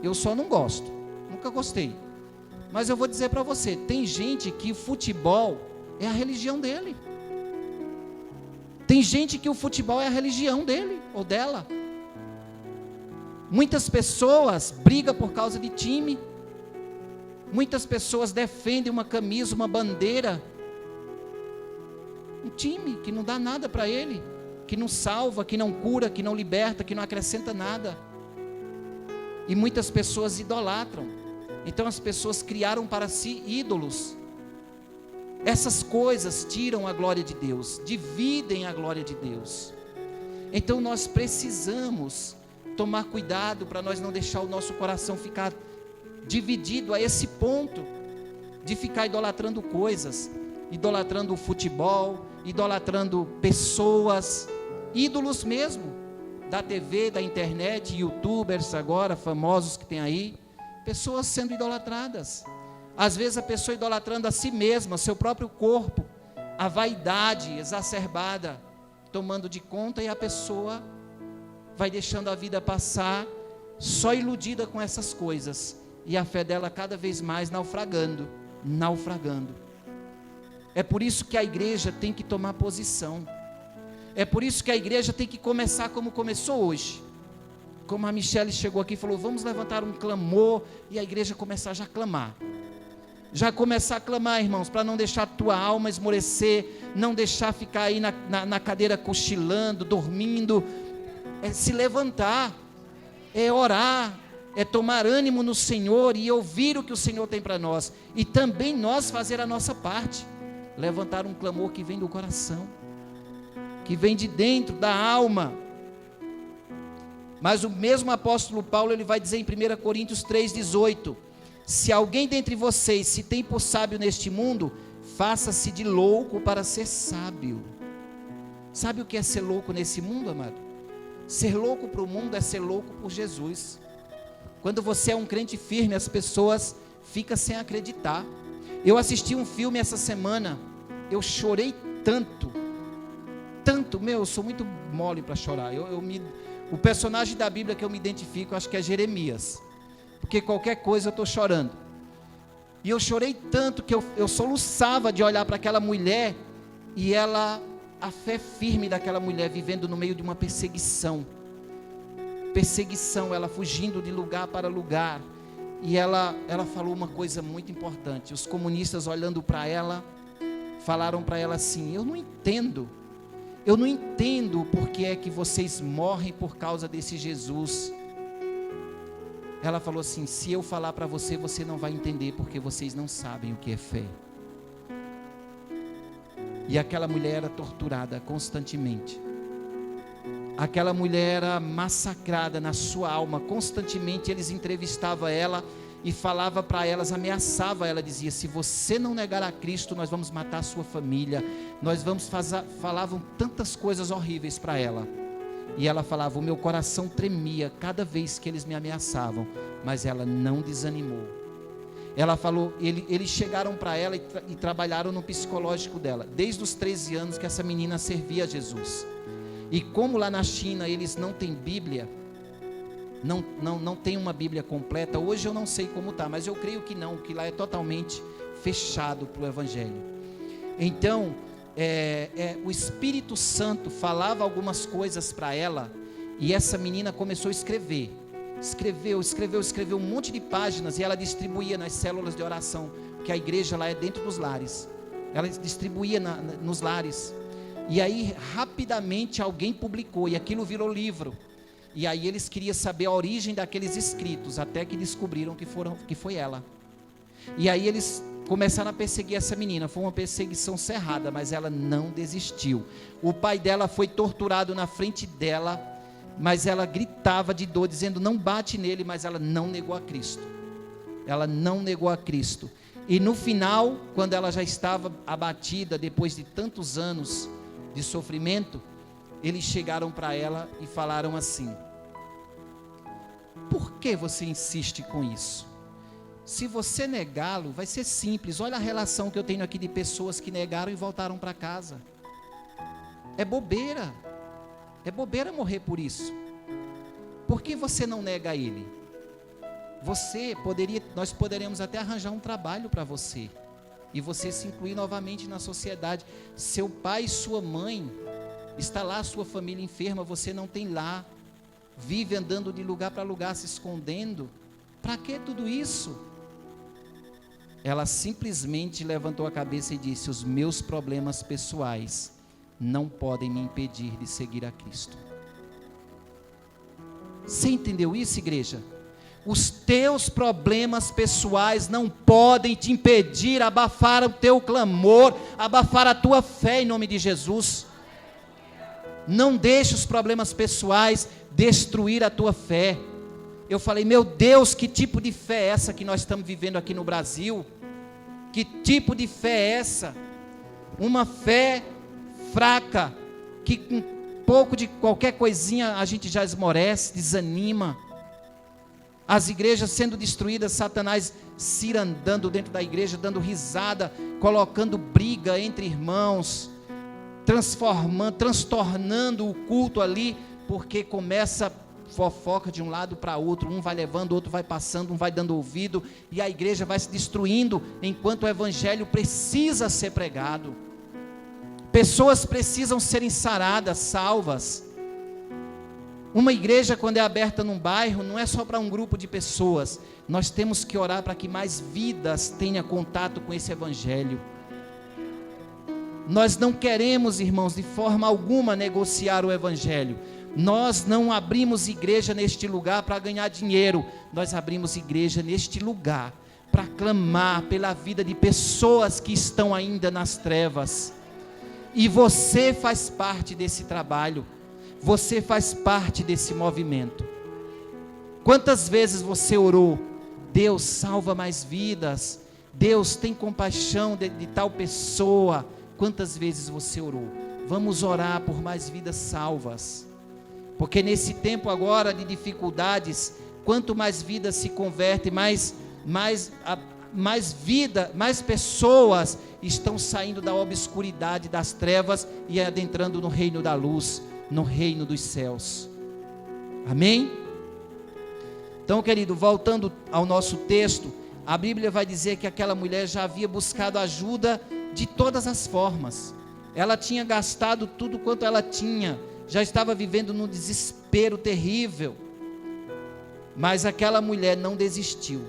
Eu só não gosto. Nunca gostei. Mas eu vou dizer para você, tem gente que futebol é a religião dele. Tem gente que o futebol é a religião dele ou dela. Muitas pessoas brigam por causa de time. Muitas pessoas defendem uma camisa, uma bandeira. Um time que não dá nada para ele, que não salva, que não cura, que não liberta, que não acrescenta nada. E muitas pessoas idolatram. Então as pessoas criaram para si ídolos. Essas coisas tiram a glória de Deus, dividem a glória de Deus. Então nós precisamos tomar cuidado para nós não deixar o nosso coração ficar dividido a esse ponto de ficar idolatrando coisas, idolatrando o futebol, idolatrando pessoas, ídolos mesmo, da TV, da internet, youtubers agora, famosos que tem aí, pessoas sendo idolatradas. Às vezes a pessoa idolatrando a si mesma, seu próprio corpo, a vaidade exacerbada, tomando de conta, e a pessoa vai deixando a vida passar, só iludida com essas coisas, e a fé dela cada vez mais naufragando. É por isso que a igreja tem que tomar posição. É por isso que a igreja tem que começar como começou hoje. Como a Michele chegou aqui e falou, vamos levantar um clamor, e a igreja começar já a clamar. Já começar a clamar, irmãos, para não deixar a tua alma esmorecer, não deixar ficar aí na cadeira cochilando, dormindo. É se levantar, é orar, é tomar ânimo no Senhor e ouvir o que o Senhor tem para nós. E também nós fazer a nossa parte, levantar um clamor que vem do coração, que vem de dentro da alma. Mas o mesmo apóstolo Paulo, ele vai dizer em 1 Coríntios 3,18, se alguém dentre vocês se tem por sábio neste mundo, faça-se de louco para ser sábio. Sabe o que é ser louco nesse mundo, amado? Ser louco para o mundo é ser louco por Jesus. Quando você é um crente firme, as pessoas ficam sem acreditar. Eu assisti um filme essa semana, eu chorei tanto, eu sou muito mole para chorar. O personagem da Bíblia que eu me identifico, acho que é Jeremias, porque qualquer coisa eu estou chorando. E eu chorei tanto que eu soluçava de olhar para aquela mulher, e a fé firme daquela mulher, vivendo no meio de uma perseguição, ela fugindo de lugar para lugar, e ela falou uma coisa muito importante. Os comunistas, olhando para ela, falaram para ela assim, eu não entendo porque é que vocês morrem por causa desse Jesus. Ela falou assim, se eu falar para você, você não vai entender, porque vocês não sabem o que é fé. E aquela mulher era torturada constantemente. Aquela mulher era massacrada na sua alma, constantemente eles entrevistavam ela e falava para elas, ameaçava ela, dizia: se você não negar a Cristo, nós vamos matar a sua família, nós vamos fazer, falavam tantas coisas horríveis para ela, e ela falava, o meu coração tremia cada vez que eles me ameaçavam, mas ela não desanimou. Ela falou, eles chegaram para ela e trabalharam no psicológico dela, desde os 13 anos que essa menina servia a Jesus. E como lá na China eles não têm Bíblia, não tem uma Bíblia completa, hoje eu não sei como está, mas eu creio que não, que lá é totalmente fechado para o Evangelho. Então, o Espírito Santo falava algumas coisas para ela, e essa menina começou a escrever. Escreveu um monte de páginas, e ela distribuía nas células de oração, que a igreja lá é dentro dos lares. Ela distribuía nos lares. E aí rapidamente alguém publicou, e aquilo virou livro. E aí eles queriam saber a origem daqueles escritos, até que descobriram que foi ela. E aí eles começaram a perseguir essa menina. Foi uma perseguição cerrada, mas ela não desistiu. O pai dela foi torturado na frente dela, mas ela gritava de dor, dizendo, não bate nele, mas ela não negou a Cristo. Ela não negou a Cristo. E no final, quando ela já estava abatida, depois de tantos anos de sofrimento, eles chegaram para ela e falaram assim: por que você insiste com isso? Se você negá-lo, vai ser simples. Olha a relação que eu tenho aqui de pessoas que negaram e voltaram para casa. É bobeira morrer por isso. Por que você não nega ele? Nós poderíamos até arranjar um trabalho para você, e você se incluir novamente na sociedade. Seu pai e sua mãe, está lá a sua família enferma, você não tem lá, vive andando de lugar para lugar, se escondendo. Para que tudo isso? Ela simplesmente levantou a cabeça e disse: os meus problemas pessoais não podem me impedir de seguir a Cristo. Você entendeu isso, igreja? Os teus problemas pessoais não podem te impedir, abafar o teu clamor, abafar a tua fé em nome de Jesus. Não deixe os problemas pessoais destruir a tua fé. Eu falei, meu Deus, que tipo de fé é essa que nós estamos vivendo aqui no Brasil? Que tipo de fé é essa? Uma fé fraca, que com pouco de qualquer coisinha a gente já esmorece, desanima. As igrejas sendo destruídas, Satanás cirandando dentro da igreja, dando risada, colocando briga entre irmãos, transtornando o culto ali, porque começa fofoca de um lado para outro, um vai levando, outro vai passando, um vai dando ouvido, e a igreja vai se destruindo, enquanto o evangelho precisa ser pregado. Pessoas precisam serem saradas, salvas. Uma igreja, quando é aberta num bairro, não é só para um grupo de pessoas. Nós temos que orar para que mais vidas tenham contato com esse evangelho. Nós não queremos, irmãos, de forma alguma negociar o evangelho. Nós não abrimos igreja neste lugar para ganhar dinheiro. Nós abrimos igreja neste lugar para clamar pela vida de pessoas que estão ainda nas trevas. E você faz parte desse trabalho. Você faz parte desse movimento. Quantas vezes você orou: Deus, salva mais vidas, Deus, tem compaixão de tal pessoa? Quantas vezes você orou? Vamos orar por mais vidas salvas, porque nesse tempo agora de dificuldades, quanto mais vidas se convertem, mais pessoas estão saindo da obscuridade das trevas e adentrando no reino da luz, no reino dos céus. Amém? Então, querido, voltando ao nosso texto, a Bíblia vai dizer que aquela mulher já havia buscado ajuda de todas as formas. Ela tinha gastado tudo quanto ela tinha, já estava vivendo num desespero terrível. Mas aquela mulher não desistiu.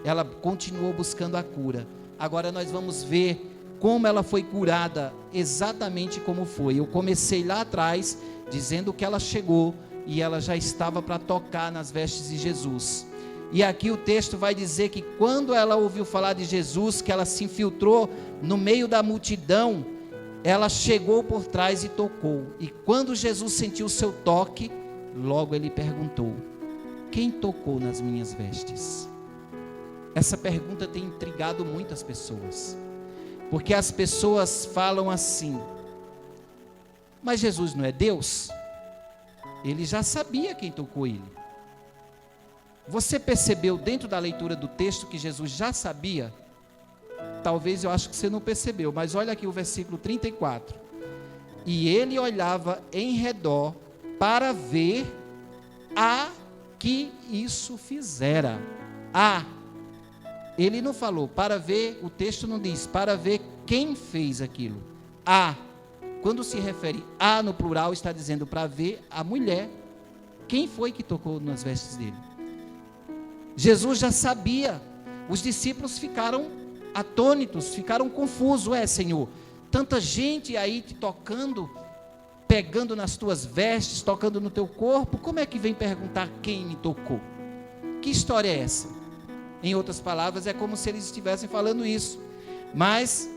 Ela continuou buscando a cura. Agora nós vamos ver como ela foi curada, exatamente como foi. Eu comecei lá atrás dizendo que ela chegou e ela já estava para tocar nas vestes de Jesus. E aqui o texto vai dizer que quando ela ouviu falar de Jesus, que ela se infiltrou no meio da multidão, ela chegou por trás e tocou. E quando Jesus sentiu o seu toque, logo ele perguntou: quem tocou nas minhas vestes? Essa pergunta tem intrigado muitas pessoas, porque as pessoas falam assim: mas Jesus não é Deus? Ele já sabia quem tocou ele. Você percebeu dentro da leitura do texto que Jesus já sabia? Talvez eu acho que você não percebeu, mas olha aqui o versículo 34. E ele olhava em redor para ver a que isso fizera. Ele não falou para ver, o texto não diz para ver quem fez aquilo. Quando se refere a no plural, está dizendo para ver a mulher. Quem foi que tocou nas vestes dele? Jesus já sabia. Os discípulos ficaram atônitos, ficaram confusos. Senhor, tanta gente aí te tocando, pegando nas tuas vestes, tocando no teu corpo, como é que vem perguntar quem me tocou? Que história é essa? Em outras palavras, é como se eles estivessem falando isso. Mas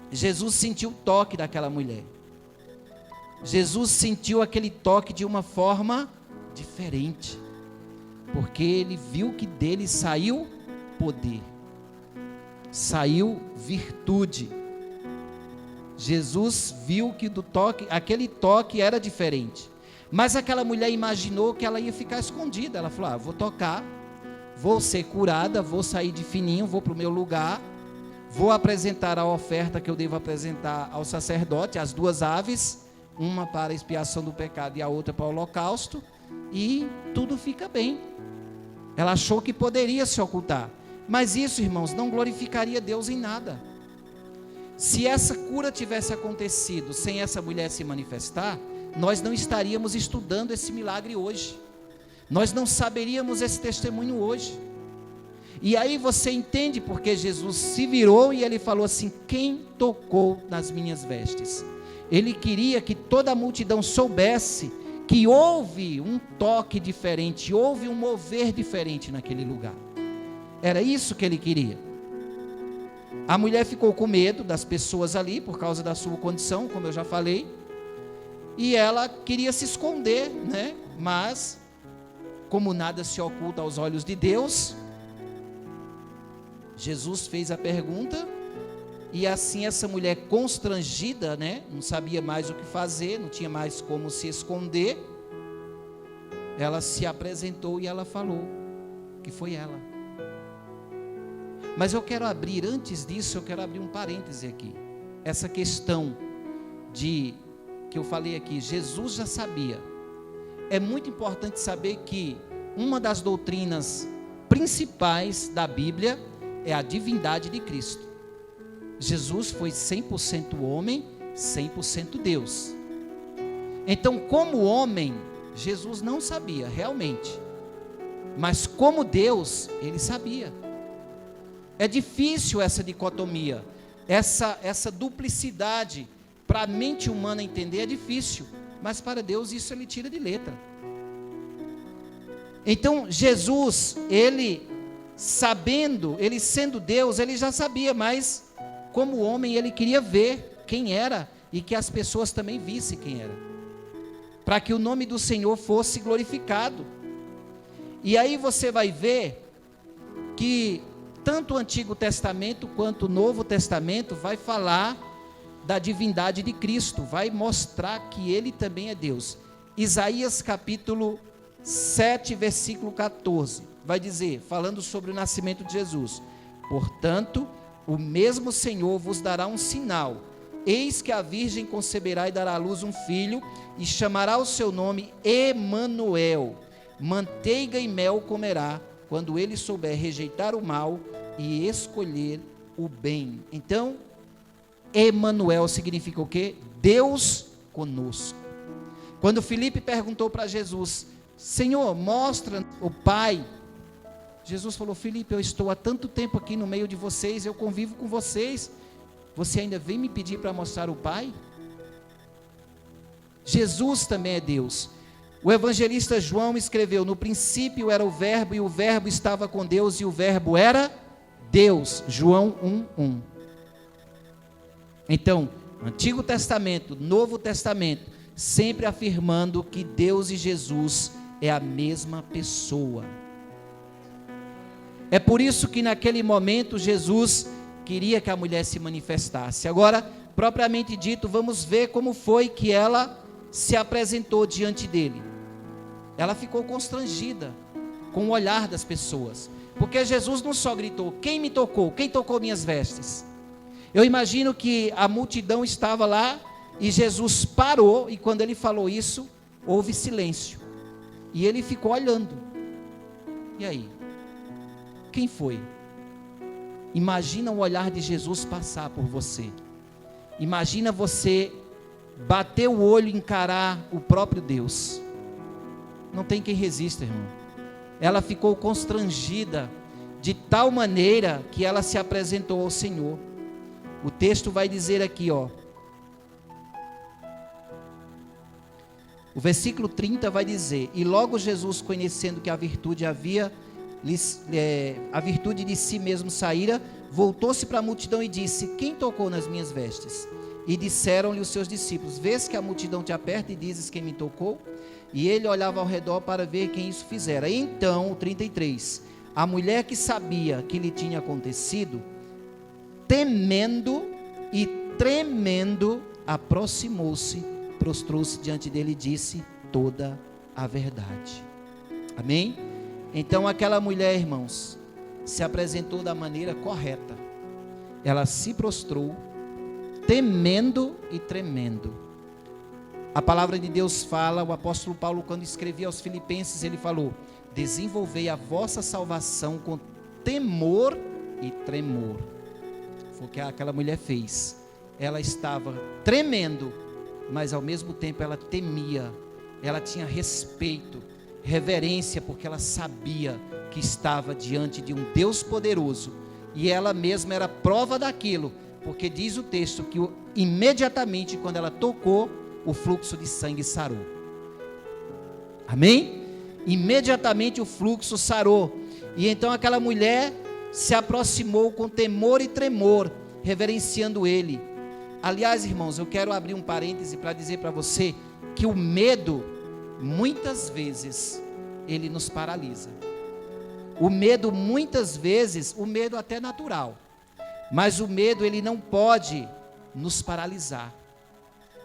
Jesus sentiu o toque daquela mulher. Jesus sentiu aquele toque de uma forma diferente, porque ele viu que dele saiu poder, saiu virtude. Jesus viu que do toque, aquele toque era diferente. Mas aquela mulher imaginou que ela ia ficar escondida. Ela falou: vou tocar, vou ser curada, vou sair de fininho, vou para o meu lugar, vou apresentar a oferta que eu devo apresentar ao sacerdote, as 2 aves, uma para a expiação do pecado e a outra para o holocausto, e tudo fica bem. Ela achou que poderia se ocultar, mas isso, irmãos, não glorificaria Deus em nada. Se essa cura tivesse acontecido sem essa mulher se manifestar, nós não estaríamos estudando esse milagre hoje, nós não saberíamos esse testemunho hoje. E aí você entende porque Jesus se virou e ele falou assim: quem tocou nas minhas vestes? Ele queria que toda a multidão soubesse que houve um toque diferente, houve um mover diferente naquele lugar. Era isso que ele queria. A mulher ficou com medo das pessoas ali, por causa da sua condição, como eu já falei, e ela queria se esconder, né? Mas, como nada se oculta aos olhos de Deus, Jesus fez a pergunta, e assim essa mulher constrangida, né? Não sabia mais o que fazer, não tinha mais como se esconder, ela se apresentou e ela falou que foi ela. Mas eu quero abrir, antes disso, eu quero abrir um parêntese aqui. Essa questão que eu falei aqui, Jesus já sabia. É muito importante saber que uma das doutrinas principais da Bíblia é a divindade de Cristo. Jesus foi 100% homem, 100% Deus. Então, como homem, Jesus não sabia realmente, mas como Deus, ele sabia. É difícil essa dicotomia, essa duplicidade, para a mente humana entender é difícil, mas para Deus isso ele tira de letra. Então Jesus, ele sabendo, ele sendo Deus, ele já sabia, mas como homem ele queria ver quem era e que as pessoas também vissem quem era, para que o nome do Senhor fosse glorificado. E aí você vai ver que tanto o Antigo Testamento quanto o Novo Testamento vai falar da divindade de Cristo, vai mostrar que ele também é Deus. Isaías capítulo 7, versículo 14, vai dizer, falando sobre o nascimento de Jesus: portanto, o mesmo Senhor vos dará um sinal, eis que a virgem conceberá e dará à luz um filho, e chamará o seu nome Emanuel, manteiga e mel comerá, quando ele souber rejeitar o mal e escolher o bem. Então, Emanuel significa o quê? Deus conosco. Quando Filipe perguntou para Jesus: Senhor, mostra o Pai. Jesus falou: Filipe, eu estou há tanto tempo aqui no meio de vocês, eu convivo com vocês, você ainda vem me pedir para mostrar o Pai? Jesus também é Deus. O evangelista João escreveu: no princípio era o verbo, e o verbo estava com Deus, e o verbo era Deus. João 1:1. Então, Antigo Testamento, Novo Testamento, sempre afirmando que Deus e Jesus é a mesma pessoa. É por isso que naquele momento Jesus queria que a mulher se manifestasse. Agora, propriamente dito, vamos ver como foi que ela se apresentou diante dele. Ela ficou constrangida com o olhar das pessoas, porque Jesus não só gritou: quem me tocou? Quem tocou minhas vestes? Eu imagino que a multidão estava lá e Jesus parou, e quando ele falou isso, houve silêncio. E ele ficou olhando. E aí? Quem foi? Imagina o olhar de Jesus passar por você. Imagina você bater o olho e encarar o próprio Deus. Não tem quem resista, irmão. Ela ficou constrangida de tal maneira que ela se apresentou ao Senhor. O texto vai dizer aqui, ó. O versículo 30 vai dizer: e logo Jesus, conhecendo que a virtude de si mesmo saíra, voltou-se para a multidão e disse: quem tocou nas minhas vestes? E disseram-lhe os seus discípulos: vês que a multidão te aperta e dizes: quem me tocou? E ele olhava ao redor para ver quem isso fizera. E então, o 33, a mulher que sabia que lhe tinha acontecido, temendo e tremendo, aproximou-se, prostrou-se diante dele e disse toda a verdade. Amém? Então aquela mulher, irmãos, se apresentou da maneira correta. Ela se prostrou, temendo e tremendo. A palavra de Deus fala, o apóstolo Paulo, quando escrevia aos Filipenses, ele falou: desenvolvei a vossa salvação com temor e tremor. Foi o que aquela mulher fez. Ela estava tremendo, mas ao mesmo tempo ela temia. Ela tinha respeito, reverência, porque ela sabia que estava diante de um Deus poderoso. E ela mesma era prova daquilo, porque diz o texto que imediatamente quando ela tocou, o fluxo de sangue sarou. Amém? Imediatamente o fluxo sarou. E então aquela mulher se aproximou com temor e tremor, reverenciando ele. Aliás, irmãos, eu quero abrir um parêntese para dizer para você que o medo, muitas vezes, ele nos paralisa. O medo, muitas vezes, o medo até natural, mas o medo, ele não pode nos paralisar.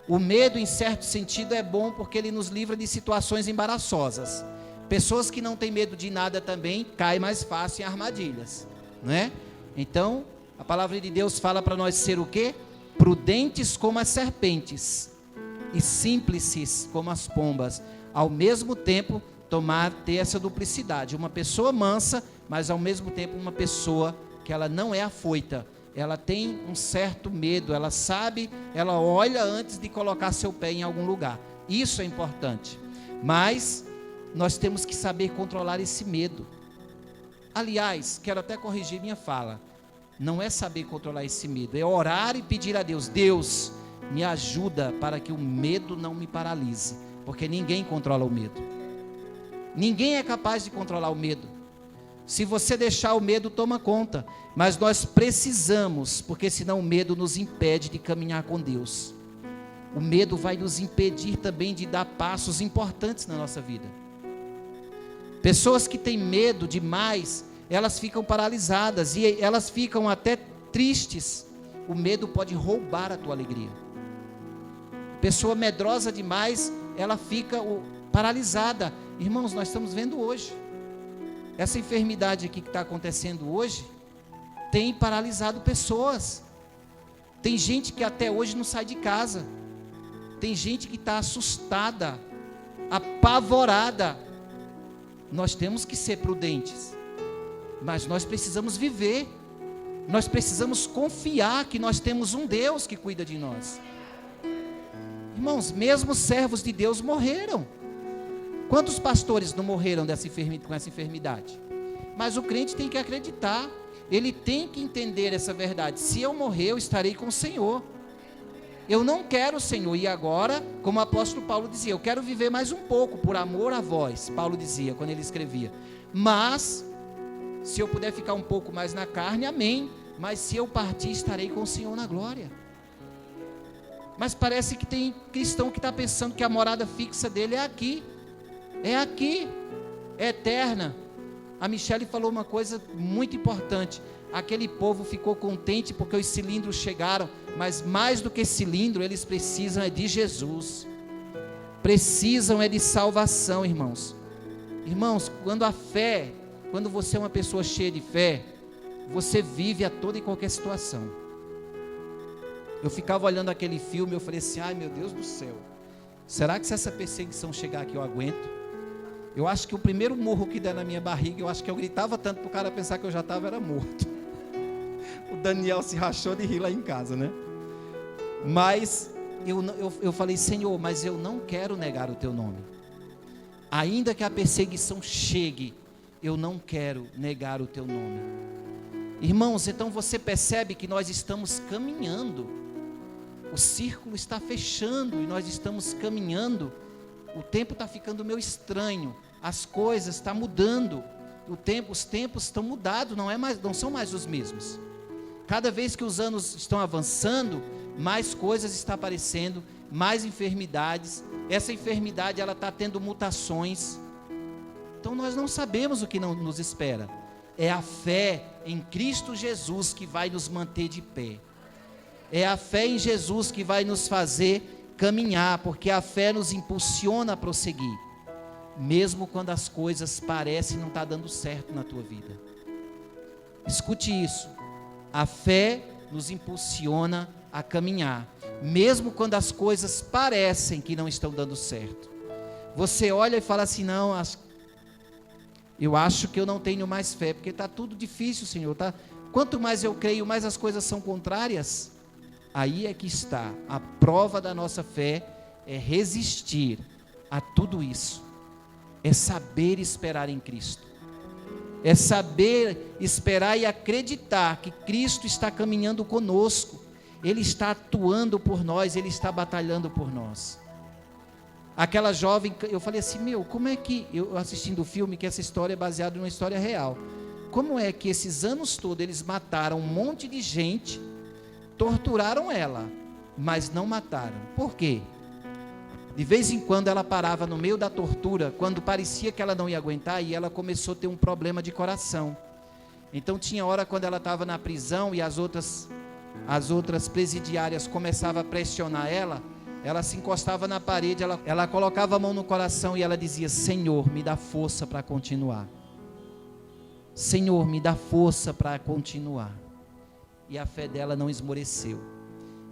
O medo, em certo sentido, é bom porque ele nos livra de situações embaraçosas. Pessoas que não têm medo de nada também caem mais fácil em armadilhas, não é? Então, a palavra de Deus fala para nós ser o quê? Prudentes como as serpentes e simples como as pombas. Ao mesmo tempo, ter essa duplicidade. Uma pessoa mansa, mas ao mesmo tempo uma pessoa que ela não é afoita. Ela tem um certo medo, ela sabe, ela olha antes de colocar seu pé em algum lugar. Isso é importante. Mas nós temos que saber controlar esse medo. Aliás, quero até corrigir minha fala. Não é saber controlar esse medo, é orar e pedir a Deus: Deus, me ajuda para que o medo não me paralise. Porque ninguém controla o medo. Ninguém é capaz de controlar o medo. Se você deixar o medo, toma conta. Mas nós precisamos, porque senão o medo nos impede de caminhar com Deus. O medo vai nos impedir também de dar passos importantes na nossa vida. Pessoas que têm medo demais, elas ficam paralisadas e elas ficam até tristes. O medo pode roubar a tua alegria. Pessoa medrosa demais, ela fica paralisada. Irmãos, nós estamos vendo hoje. Essa enfermidade aqui que está acontecendo hoje tem paralisado pessoas. Tem gente que até hoje não sai de casa. Tem gente que está assustada, apavorada. Nós temos que ser prudentes, mas nós precisamos viver. Nós precisamos confiar que nós temos um Deus que cuida de nós. Irmãos, mesmo servos de Deus morreram. Quantos pastores não morreram com essa enfermidade? Mas o crente tem que acreditar, ele tem que entender essa verdade. Se eu morrer, eu estarei com o Senhor. Eu não quero, Senhor, e agora, como o apóstolo Paulo dizia, eu quero viver mais um pouco, por amor a vós, Paulo dizia, quando ele escrevia. Mas, se eu puder ficar um pouco mais na carne, amém. Mas se eu partir, estarei com o Senhor na glória. Mas parece que tem cristão que está pensando que a morada fixa dele é aqui, é eterna. A Michele falou uma coisa muito importante: aquele povo ficou contente porque os cilindros chegaram, mas mais do que cilindro, eles precisam é de Jesus, precisam é de salvação, irmãos. Irmãos, quando você é uma pessoa cheia de fé, você vive a toda e qualquer situação. Eu ficava olhando aquele filme, eu falei assim: ai meu Deus do céu, será que se essa perseguição chegar aqui eu aguento? Eu acho que o primeiro murro que der na minha barriga, eu acho que eu gritava tanto para o cara pensar que eu já era morto. O Daniel se rachou de rir lá em casa, né? Mas eu falei: Senhor, mas eu não quero negar o teu nome. Ainda que a perseguição chegue, eu não quero negar o teu nome. Irmãos, então você percebe que nós estamos caminhando. O círculo está fechando e nós estamos caminhando. O tempo está ficando meio estranho. As coisas estão mudando. Os tempos estão mudados, não são mais os mesmos. Cada vez que os anos estão avançando, mais coisas estão aparecendo, mais enfermidades. Essa enfermidade ela está tendo mutações. Então nós não sabemos o que não nos espera. É a fé em Cristo Jesus que vai nos manter de pé. É a fé em Jesus que vai nos fazer caminhar, porque a fé nos impulsiona a prosseguir, mesmo quando as coisas parecem não estar dando certo na tua vida. Escute isso: a fé nos impulsiona a caminhar, mesmo quando as coisas parecem que não estão dando certo. Você olha e fala assim: não, eu acho que eu não tenho mais fé, porque está tudo difícil, Senhor. Quanto mais eu creio, mais as coisas são contrárias. Aí é que está a prova da nossa fé, é resistir a tudo isso, é saber esperar em Cristo, é saber esperar e acreditar que Cristo está caminhando conosco, Ele está atuando por nós, Ele está batalhando por nós. Aquela jovem, eu falei assim: como é que, eu assistindo o filme, que essa história é baseada numa história real, como é que esses anos todos eles mataram um monte de gente, torturaram ela, mas não mataram? Por quê? De vez em quando ela parava no meio da tortura, quando parecia que ela não ia aguentar, e ela começou a ter um problema de coração. Então tinha hora quando ela estava na prisão e as outras presidiárias começavam a pressionar ela se encostava na parede, ela colocava a mão no coração e ela dizia: Senhor, me dá força para continuar. Senhor, me dá força para continuar. E a fé dela não esmoreceu.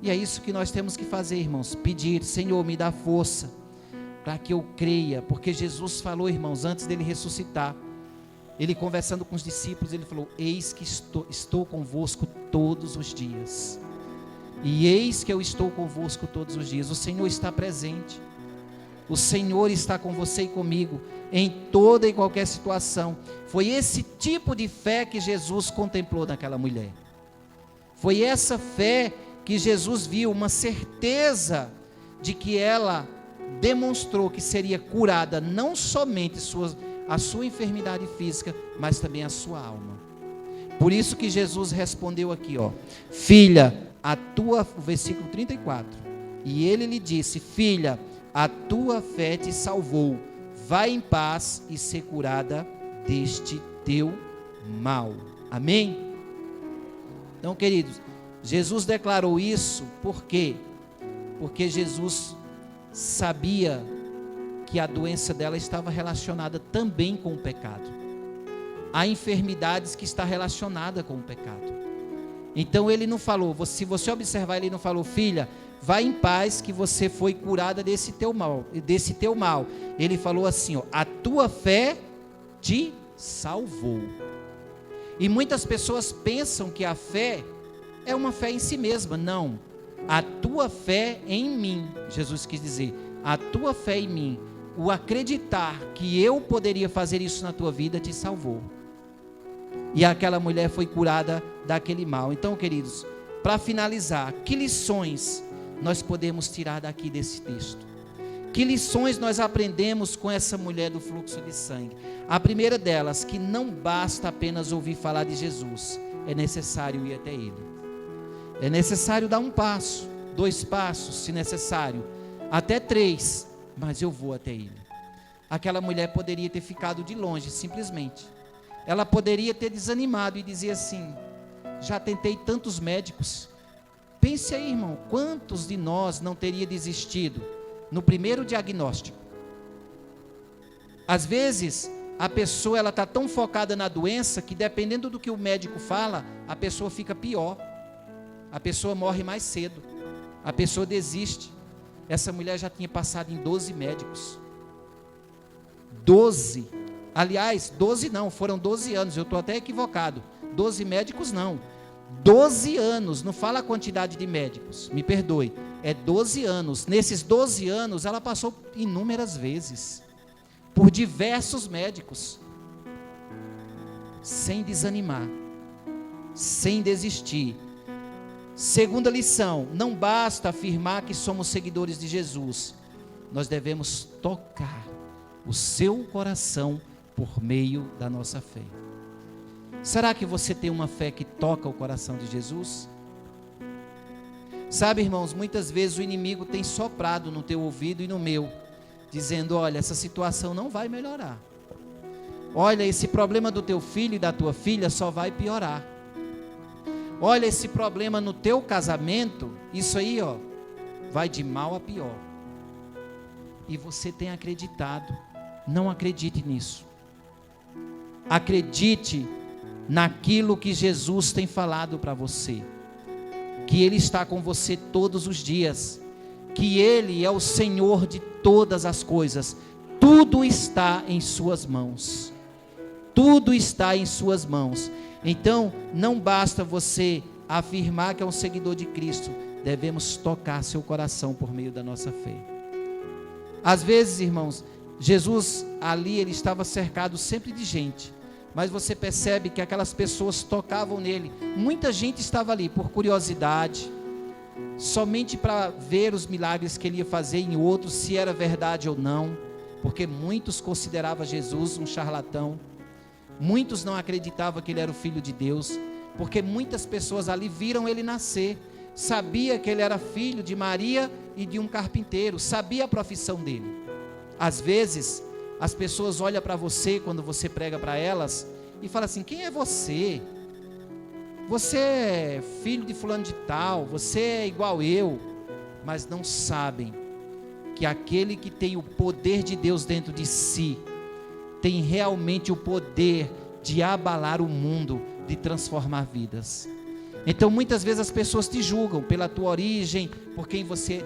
E é isso que nós temos que fazer, irmãos: pedir: Senhor, me dá força para que eu creia, porque Jesus falou, irmãos, antes dele ressuscitar, ele conversando com os discípulos, ele falou: eis que estou convosco todos os dias, e eis que eu estou convosco todos os dias. O Senhor está presente, o Senhor está com você e comigo, em toda e qualquer situação. Foi esse tipo de fé que Jesus contemplou naquela mulher, foi essa fé que Jesus viu, uma certeza de que ela demonstrou que seria curada, não somente a sua enfermidade física, mas também a sua alma. Por isso que Jesus respondeu aqui, filha, versículo 34, e ele lhe disse: filha, a tua fé te salvou, vai em paz e ser curada deste teu mal. Amém? Então, queridos, Jesus declarou isso por quê? Porque Jesus sabia que a doença dela estava relacionada também com o pecado. Há enfermidades que estão relacionadas com o pecado. Então ele não falou, se você observar, ele não falou: filha, vai em paz que você foi curada desse teu mal. Ele falou assim: a tua fé te salvou. E muitas pessoas pensam que a fé é uma fé em si mesma. Não, a tua fé em mim, Jesus quis dizer, a tua fé em mim, o acreditar que eu poderia fazer isso na tua vida, te salvou. E aquela mulher foi curada daquele mal. Então, queridos, para finalizar, que lições nós podemos tirar daqui desse texto? Que lições nós aprendemos com essa mulher do fluxo de sangue? A primeira delas, que não basta apenas ouvir falar de Jesus, é necessário ir até Ele. É necessário dar um passo, 2 passos, se necessário, até 3, mas eu vou até ele. Aquela mulher poderia ter ficado de longe, simplesmente. Ela poderia ter desanimado e dizer assim: já tentei tantos médicos. Pense aí, irmão, quantos de nós não teria desistido no primeiro diagnóstico? Às vezes, a pessoa está tão focada na doença que, dependendo do que o médico fala, a pessoa fica pior. A pessoa morre mais cedo. A pessoa desiste. Essa mulher já tinha passado em 12 médicos. 12. Aliás, 12 não, foram 12 anos. Eu estou até equivocado. 12 médicos não. 12 anos, não fala a quantidade de médicos, me perdoe. É 12 anos. Nesses 12 anos, ela passou inúmeras vezes por diversos médicos, sem desanimar, sem desistir. Segunda lição: não basta afirmar que somos seguidores de Jesus, nós devemos tocar o seu coração por meio da nossa fé. Será que você tem uma fé que toca o coração de Jesus? Sabe, irmãos, muitas vezes o inimigo tem soprado no teu ouvido e no meu, dizendo: olha, essa situação não vai melhorar. Olha, esse problema do teu filho e da tua filha só vai piorar. Olha, esse problema no teu casamento, isso aí, ó, vai de mal a pior. E você tem acreditado. Não acredite nisso. Acredite naquilo que Jesus tem falado para você, que Ele está com você todos os dias, que Ele é o Senhor de todas as coisas. Tudo está em suas mãos. Tudo está em suas mãos. Então, não basta você afirmar que é um seguidor de Cristo, devemos tocar seu coração por meio da nossa fé. Às vezes, irmãos, Jesus ali, ele estava cercado sempre de gente, mas você percebe que aquelas pessoas tocavam nele. Muita gente estava ali por curiosidade, somente para ver os milagres que ele ia fazer em outros, se era verdade ou não, porque muitos consideravam Jesus um charlatão. Muitos não acreditavam que ele era o Filho de Deus, porque muitas pessoas ali viram ele nascer, sabia que ele era filho de Maria e de um carpinteiro, sabia a profissão dele. Às vezes, as pessoas olham para você, quando você prega para elas, e falam assim: quem é você? Você é filho de fulano de tal, você é igual eu, mas não sabem que aquele que tem o poder de Deus dentro de si, tem realmente o poder de abalar o mundo, de transformar vidas. Então muitas vezes as pessoas te julgam pela tua origem,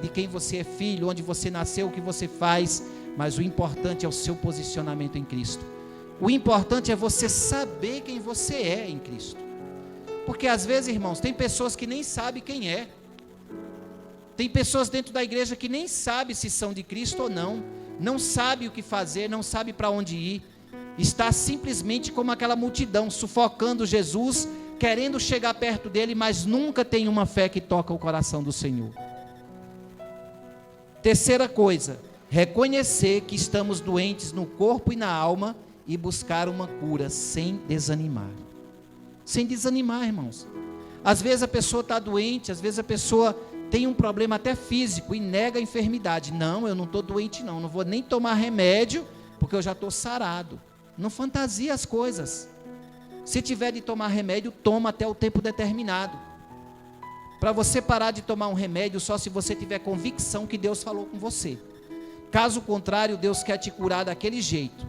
de quem você é filho, onde você nasceu, o que você faz, mas o importante é o seu posicionamento em Cristo. O importante é você saber quem você é em Cristo. Porque às vezes, irmãos, tem pessoas que nem sabem quem é. Tem pessoas dentro da igreja que nem sabem se são de Cristo ou não. Não sabe o que fazer, não sabe para onde ir, está simplesmente como aquela multidão, sufocando Jesus, querendo chegar perto dele, mas nunca tem uma fé que toca o coração do Senhor. Terceira coisa, reconhecer que estamos doentes no corpo e na alma e buscar uma cura sem desanimar. Sem desanimar, irmãos. Às vezes a pessoa está doente, às vezes a pessoa tem um problema até físico e nega a enfermidade. Não, eu não estou doente não vou nem tomar remédio, porque eu já estou sarado. Não fantasia as coisas. Se tiver de tomar remédio, toma até o tempo determinado. Para você parar de tomar um remédio, só se você tiver convicção que Deus falou com você. Caso contrário, Deus quer te curar daquele jeito.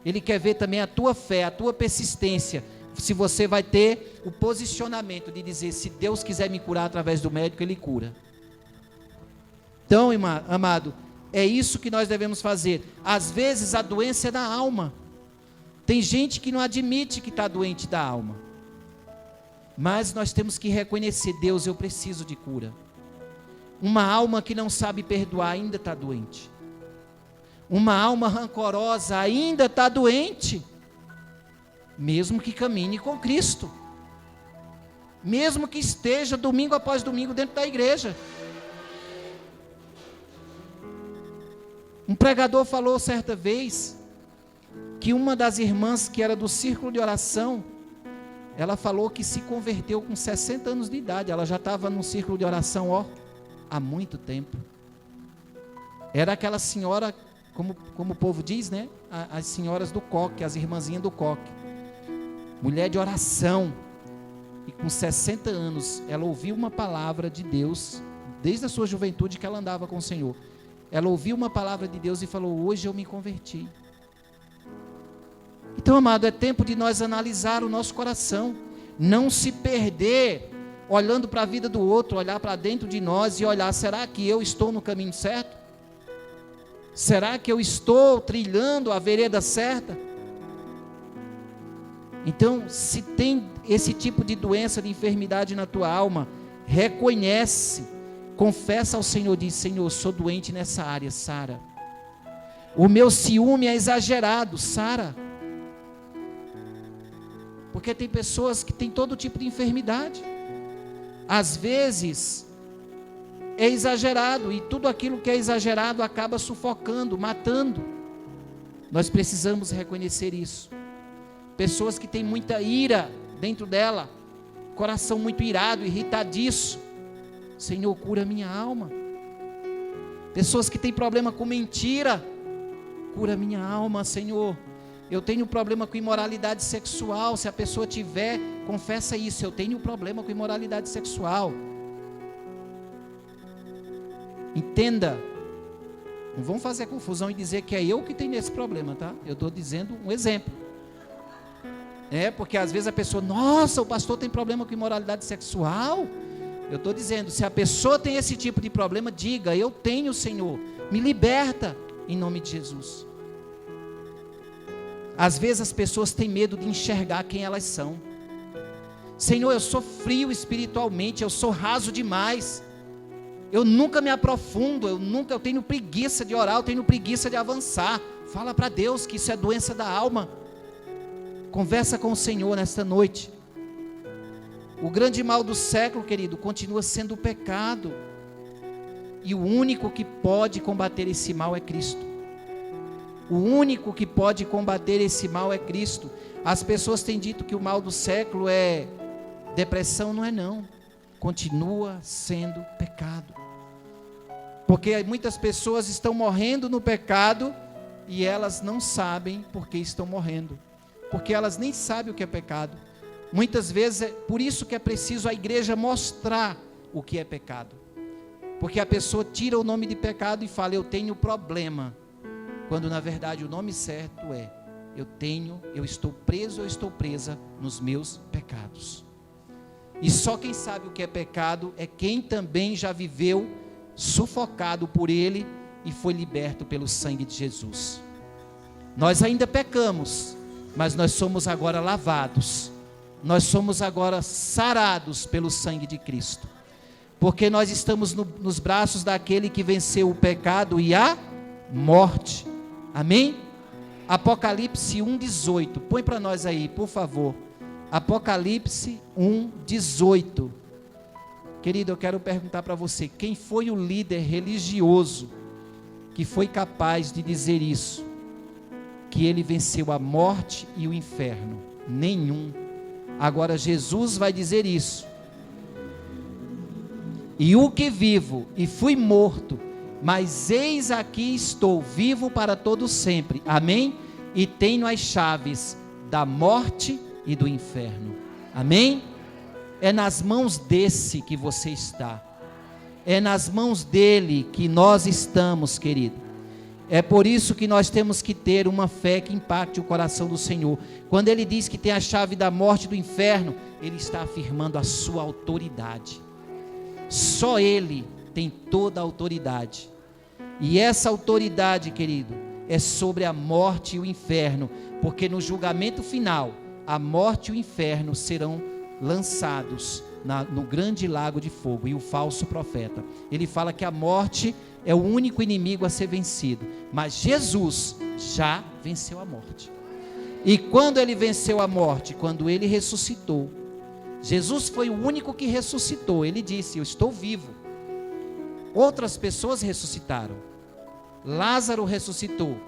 Ele quer ver também a tua fé, a tua persistência, se você vai ter o posicionamento de dizer: se Deus quiser me curar através do médico, Ele cura. Então, amado, é isso que nós devemos fazer. Às vezes a doença é da alma. Tem gente que não admite que está doente da alma. Mas nós temos que reconhecer: Deus, eu preciso de cura. Uma alma que não sabe perdoar ainda está doente. Uma alma rancorosa ainda está doente. Mesmo que caminhe com Cristo, mesmo que esteja domingo após domingo dentro da igreja. Um pregador falou certa vez que uma das irmãs que era do círculo de oração, ela falou que se converteu com 60 anos de idade. Ela já estava num círculo de oração, há há muito tempo. Era aquela senhora, como o povo diz, né? As senhoras do coque, as irmãzinhas do coque. Mulher de oração. E com 60 anos, ela ouviu uma palavra de Deus, desde a sua juventude que ela andava com o Senhor. Ela ouviu uma palavra de Deus e falou: hoje eu me converti. Então, amado, é tempo de nós analisar o nosso coração, não se perder olhando para a vida do outro, olhar para dentro de nós e olhar: será que eu estou no caminho certo? Será que eu estou trilhando a vereda certa? Então, se tem esse tipo de doença, de enfermidade na tua alma, reconhece, confessa ao Senhor, diz: Senhor, eu sou doente nessa área, sara. O meu ciúme é exagerado, sara. Porque tem pessoas que têm todo tipo de enfermidade. Às vezes é exagerado, e tudo aquilo que é exagerado acaba sufocando, matando. Nós precisamos reconhecer isso. Pessoas que têm muita ira dentro dela, coração muito irado, irritadiço. Senhor, cura minha alma. Pessoas que têm problema com mentira, cura minha alma, Senhor. Eu tenho problema com imoralidade sexual. Se a pessoa tiver, confessa isso: eu tenho problema com imoralidade sexual. Entenda, não vão fazer confusão e dizer que é eu que tenho esse problema, tá? Eu estou dizendo um exemplo. Porque às vezes a pessoa: nossa, o pastor tem problema com imoralidade sexual. Eu estou dizendo, se a pessoa tem esse tipo de problema, diga: eu tenho, Senhor, me liberta, em nome de Jesus. Às vezes as pessoas têm medo de enxergar quem elas são. Senhor, eu sou frio espiritualmente, eu sou raso demais, eu nunca me aprofundo, eu tenho preguiça de orar, eu tenho preguiça de avançar. Fala para Deus que isso é doença da alma. Conversa com o Senhor nesta noite. O grande mal do século, querido, continua sendo o pecado, e o único que pode combater esse mal é Cristo. O único que pode combater esse mal é Cristo. As pessoas têm dito que o mal do século é depressão. Não é não, continua sendo pecado, porque muitas pessoas estão morrendo no pecado e elas não sabem por que estão morrendo, porque elas nem sabem o que é pecado. Muitas vezes é por isso que é preciso a igreja mostrar o que é pecado, porque a pessoa tira o nome de pecado e fala: eu tenho problema, quando na verdade o nome certo é: eu estou preso, eu estou presa nos meus pecados. E só quem sabe o que é pecado é quem também já viveu sufocado por ele e foi liberto pelo sangue de Jesus. Nós ainda pecamos, mas nós somos agora lavados, nós somos agora sarados pelo sangue de Cristo, porque nós estamos nos braços daquele que venceu o pecado e a morte. Amém? Apocalipse 1:18, põe para nós aí, por favor. Apocalipse 1:18. Querido, eu quero perguntar para você: quem foi o líder religioso que foi capaz de dizer isso? Que ele venceu a morte e o inferno? Nenhum. Agora Jesus vai dizer isso: e o que vivo e fui morto, mas eis aqui estou, vivo para todo sempre, amém? E tenho as chaves da morte e do inferno, amém? É nas mãos desse que você está, é nas mãos dele que nós estamos, querido. É por isso que nós temos que ter uma fé que impacte o coração do Senhor. Quando ele diz que tem a chave da morte e do inferno, ele está afirmando a sua autoridade. Só ele tem toda a autoridade. E essa autoridade, querido, é sobre a morte e o inferno, porque no julgamento final, a morte e o inferno serão lançados no grande lago de fogo. E o falso profeta, ele fala que a morte é o único inimigo a ser vencido, mas Jesus já venceu a morte. E quando ele venceu a morte? Quando ele ressuscitou. Jesus foi o único que ressuscitou. Ele disse: eu estou vivo. Outras pessoas ressuscitaram. Lázaro ressuscitou,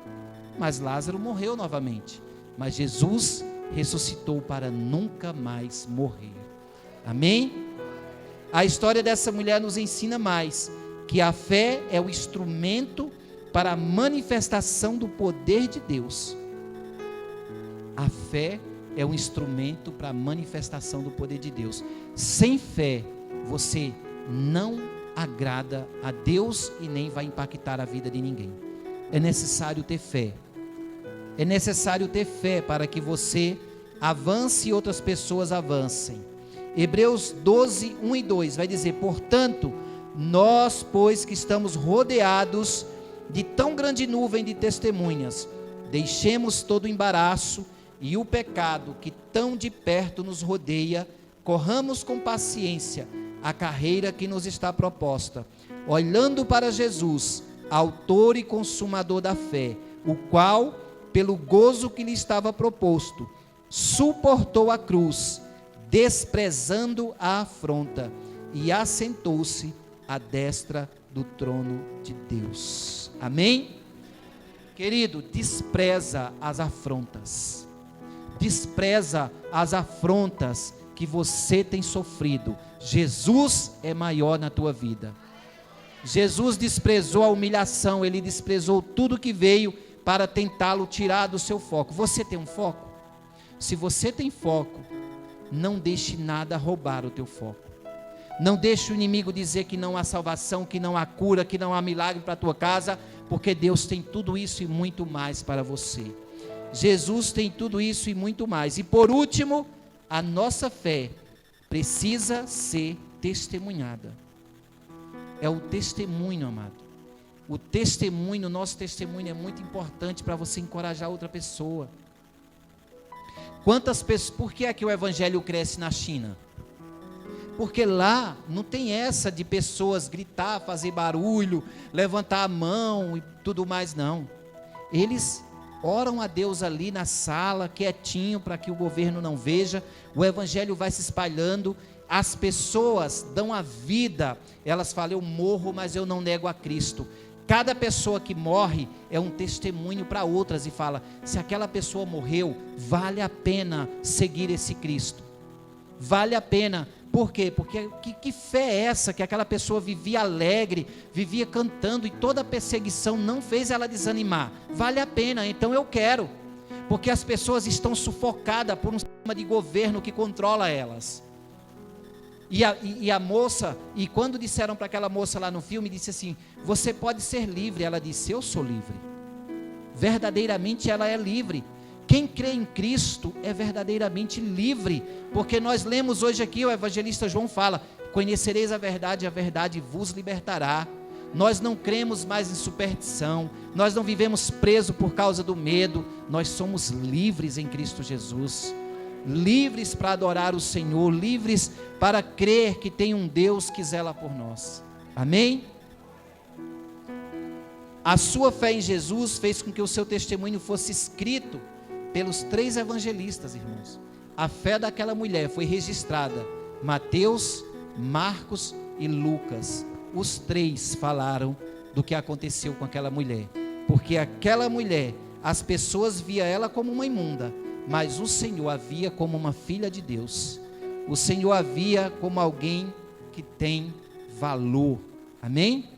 mas Lázaro morreu novamente. Mas Jesus ressuscitou para nunca mais morrer. Amém? A história dessa mulher nos ensina mais, que a fé é o instrumento para a manifestação do poder de Deus. A fé é um instrumento para a manifestação do poder de Deus. Sem fé, você não agrada a Deus e nem vai impactar a vida de ninguém. É necessário ter fé. É necessário ter fé para que você avance e outras pessoas avancem. Hebreus 12, 1 e 2 vai dizer: portanto, nós, pois que estamos rodeados de tão grande nuvem de testemunhas, deixemos todo o embaraço e o pecado que tão de perto nos rodeia, corramos com paciência a carreira que nos está proposta, olhando para Jesus, autor e consumador da fé, o qual, pelo gozo que lhe estava proposto, suportou a cruz, desprezando a afronta, e assentou-se à destra do trono de Deus. Amém? Querido, despreza as afrontas. Despreza as afrontas que você tem sofrido. Jesus é maior na tua vida. Jesus desprezou a humilhação, ele desprezou tudo que veio para tentá-lo tirar do seu foco. Você tem um foco? Se você tem foco, não deixe nada roubar o teu foco. Não deixe o inimigo dizer que não há salvação, que não há cura, que não há milagre para a tua casa, porque Deus tem tudo isso e muito mais para você. Jesus tem tudo isso e muito mais. E por último, a nossa fé precisa ser testemunhada. É o testemunho, amado. O testemunho, nosso testemunho é muito importante para você encorajar outra pessoa. Quantas pessoas, por que é que o evangelho cresce na China? Porque lá não tem essa de pessoas gritar, fazer barulho, levantar a mão e tudo mais, não. Eles oram a Deus ali na sala, quietinho, para que o governo não veja. O evangelho vai se espalhando, as pessoas dão a vida, elas falam: eu morro, mas eu não nego a Cristo. Cada pessoa que morre é um testemunho para outras e fala: se aquela pessoa morreu, vale a pena seguir esse Cristo. Vale a pena. Por quê? Porque que fé é essa? Que aquela pessoa vivia alegre, vivia cantando, e toda a perseguição não fez ela desanimar. Vale a pena, então eu quero. Porque as pessoas estão sufocadas por um sistema de governo que controla elas. E a moça, e quando disseram para aquela moça lá no filme, disse assim: você pode ser livre. Ela disse: eu sou livre. Verdadeiramente ela é livre. Quem crê em Cristo é verdadeiramente livre, porque nós lemos hoje aqui, o evangelista João fala: conhecereis a verdade vos libertará. Nós não cremos mais em superstição, nós não vivemos presos por causa do medo, nós somos livres em Cristo Jesus, livres para adorar o Senhor, livres para crer que tem um Deus que zela por nós. Amém? A sua fé em Jesus fez com que o seu testemunho fosse escrito pelos 3 evangelistas, irmãos. A fé daquela mulher foi registrada. Mateus, Marcos e Lucas. Os 3 falaram do que aconteceu com aquela mulher. Porque aquela mulher, as pessoas viam ela como uma imunda, mas o Senhor a via como uma filha de Deus. O Senhor a via como alguém que tem valor. Amém?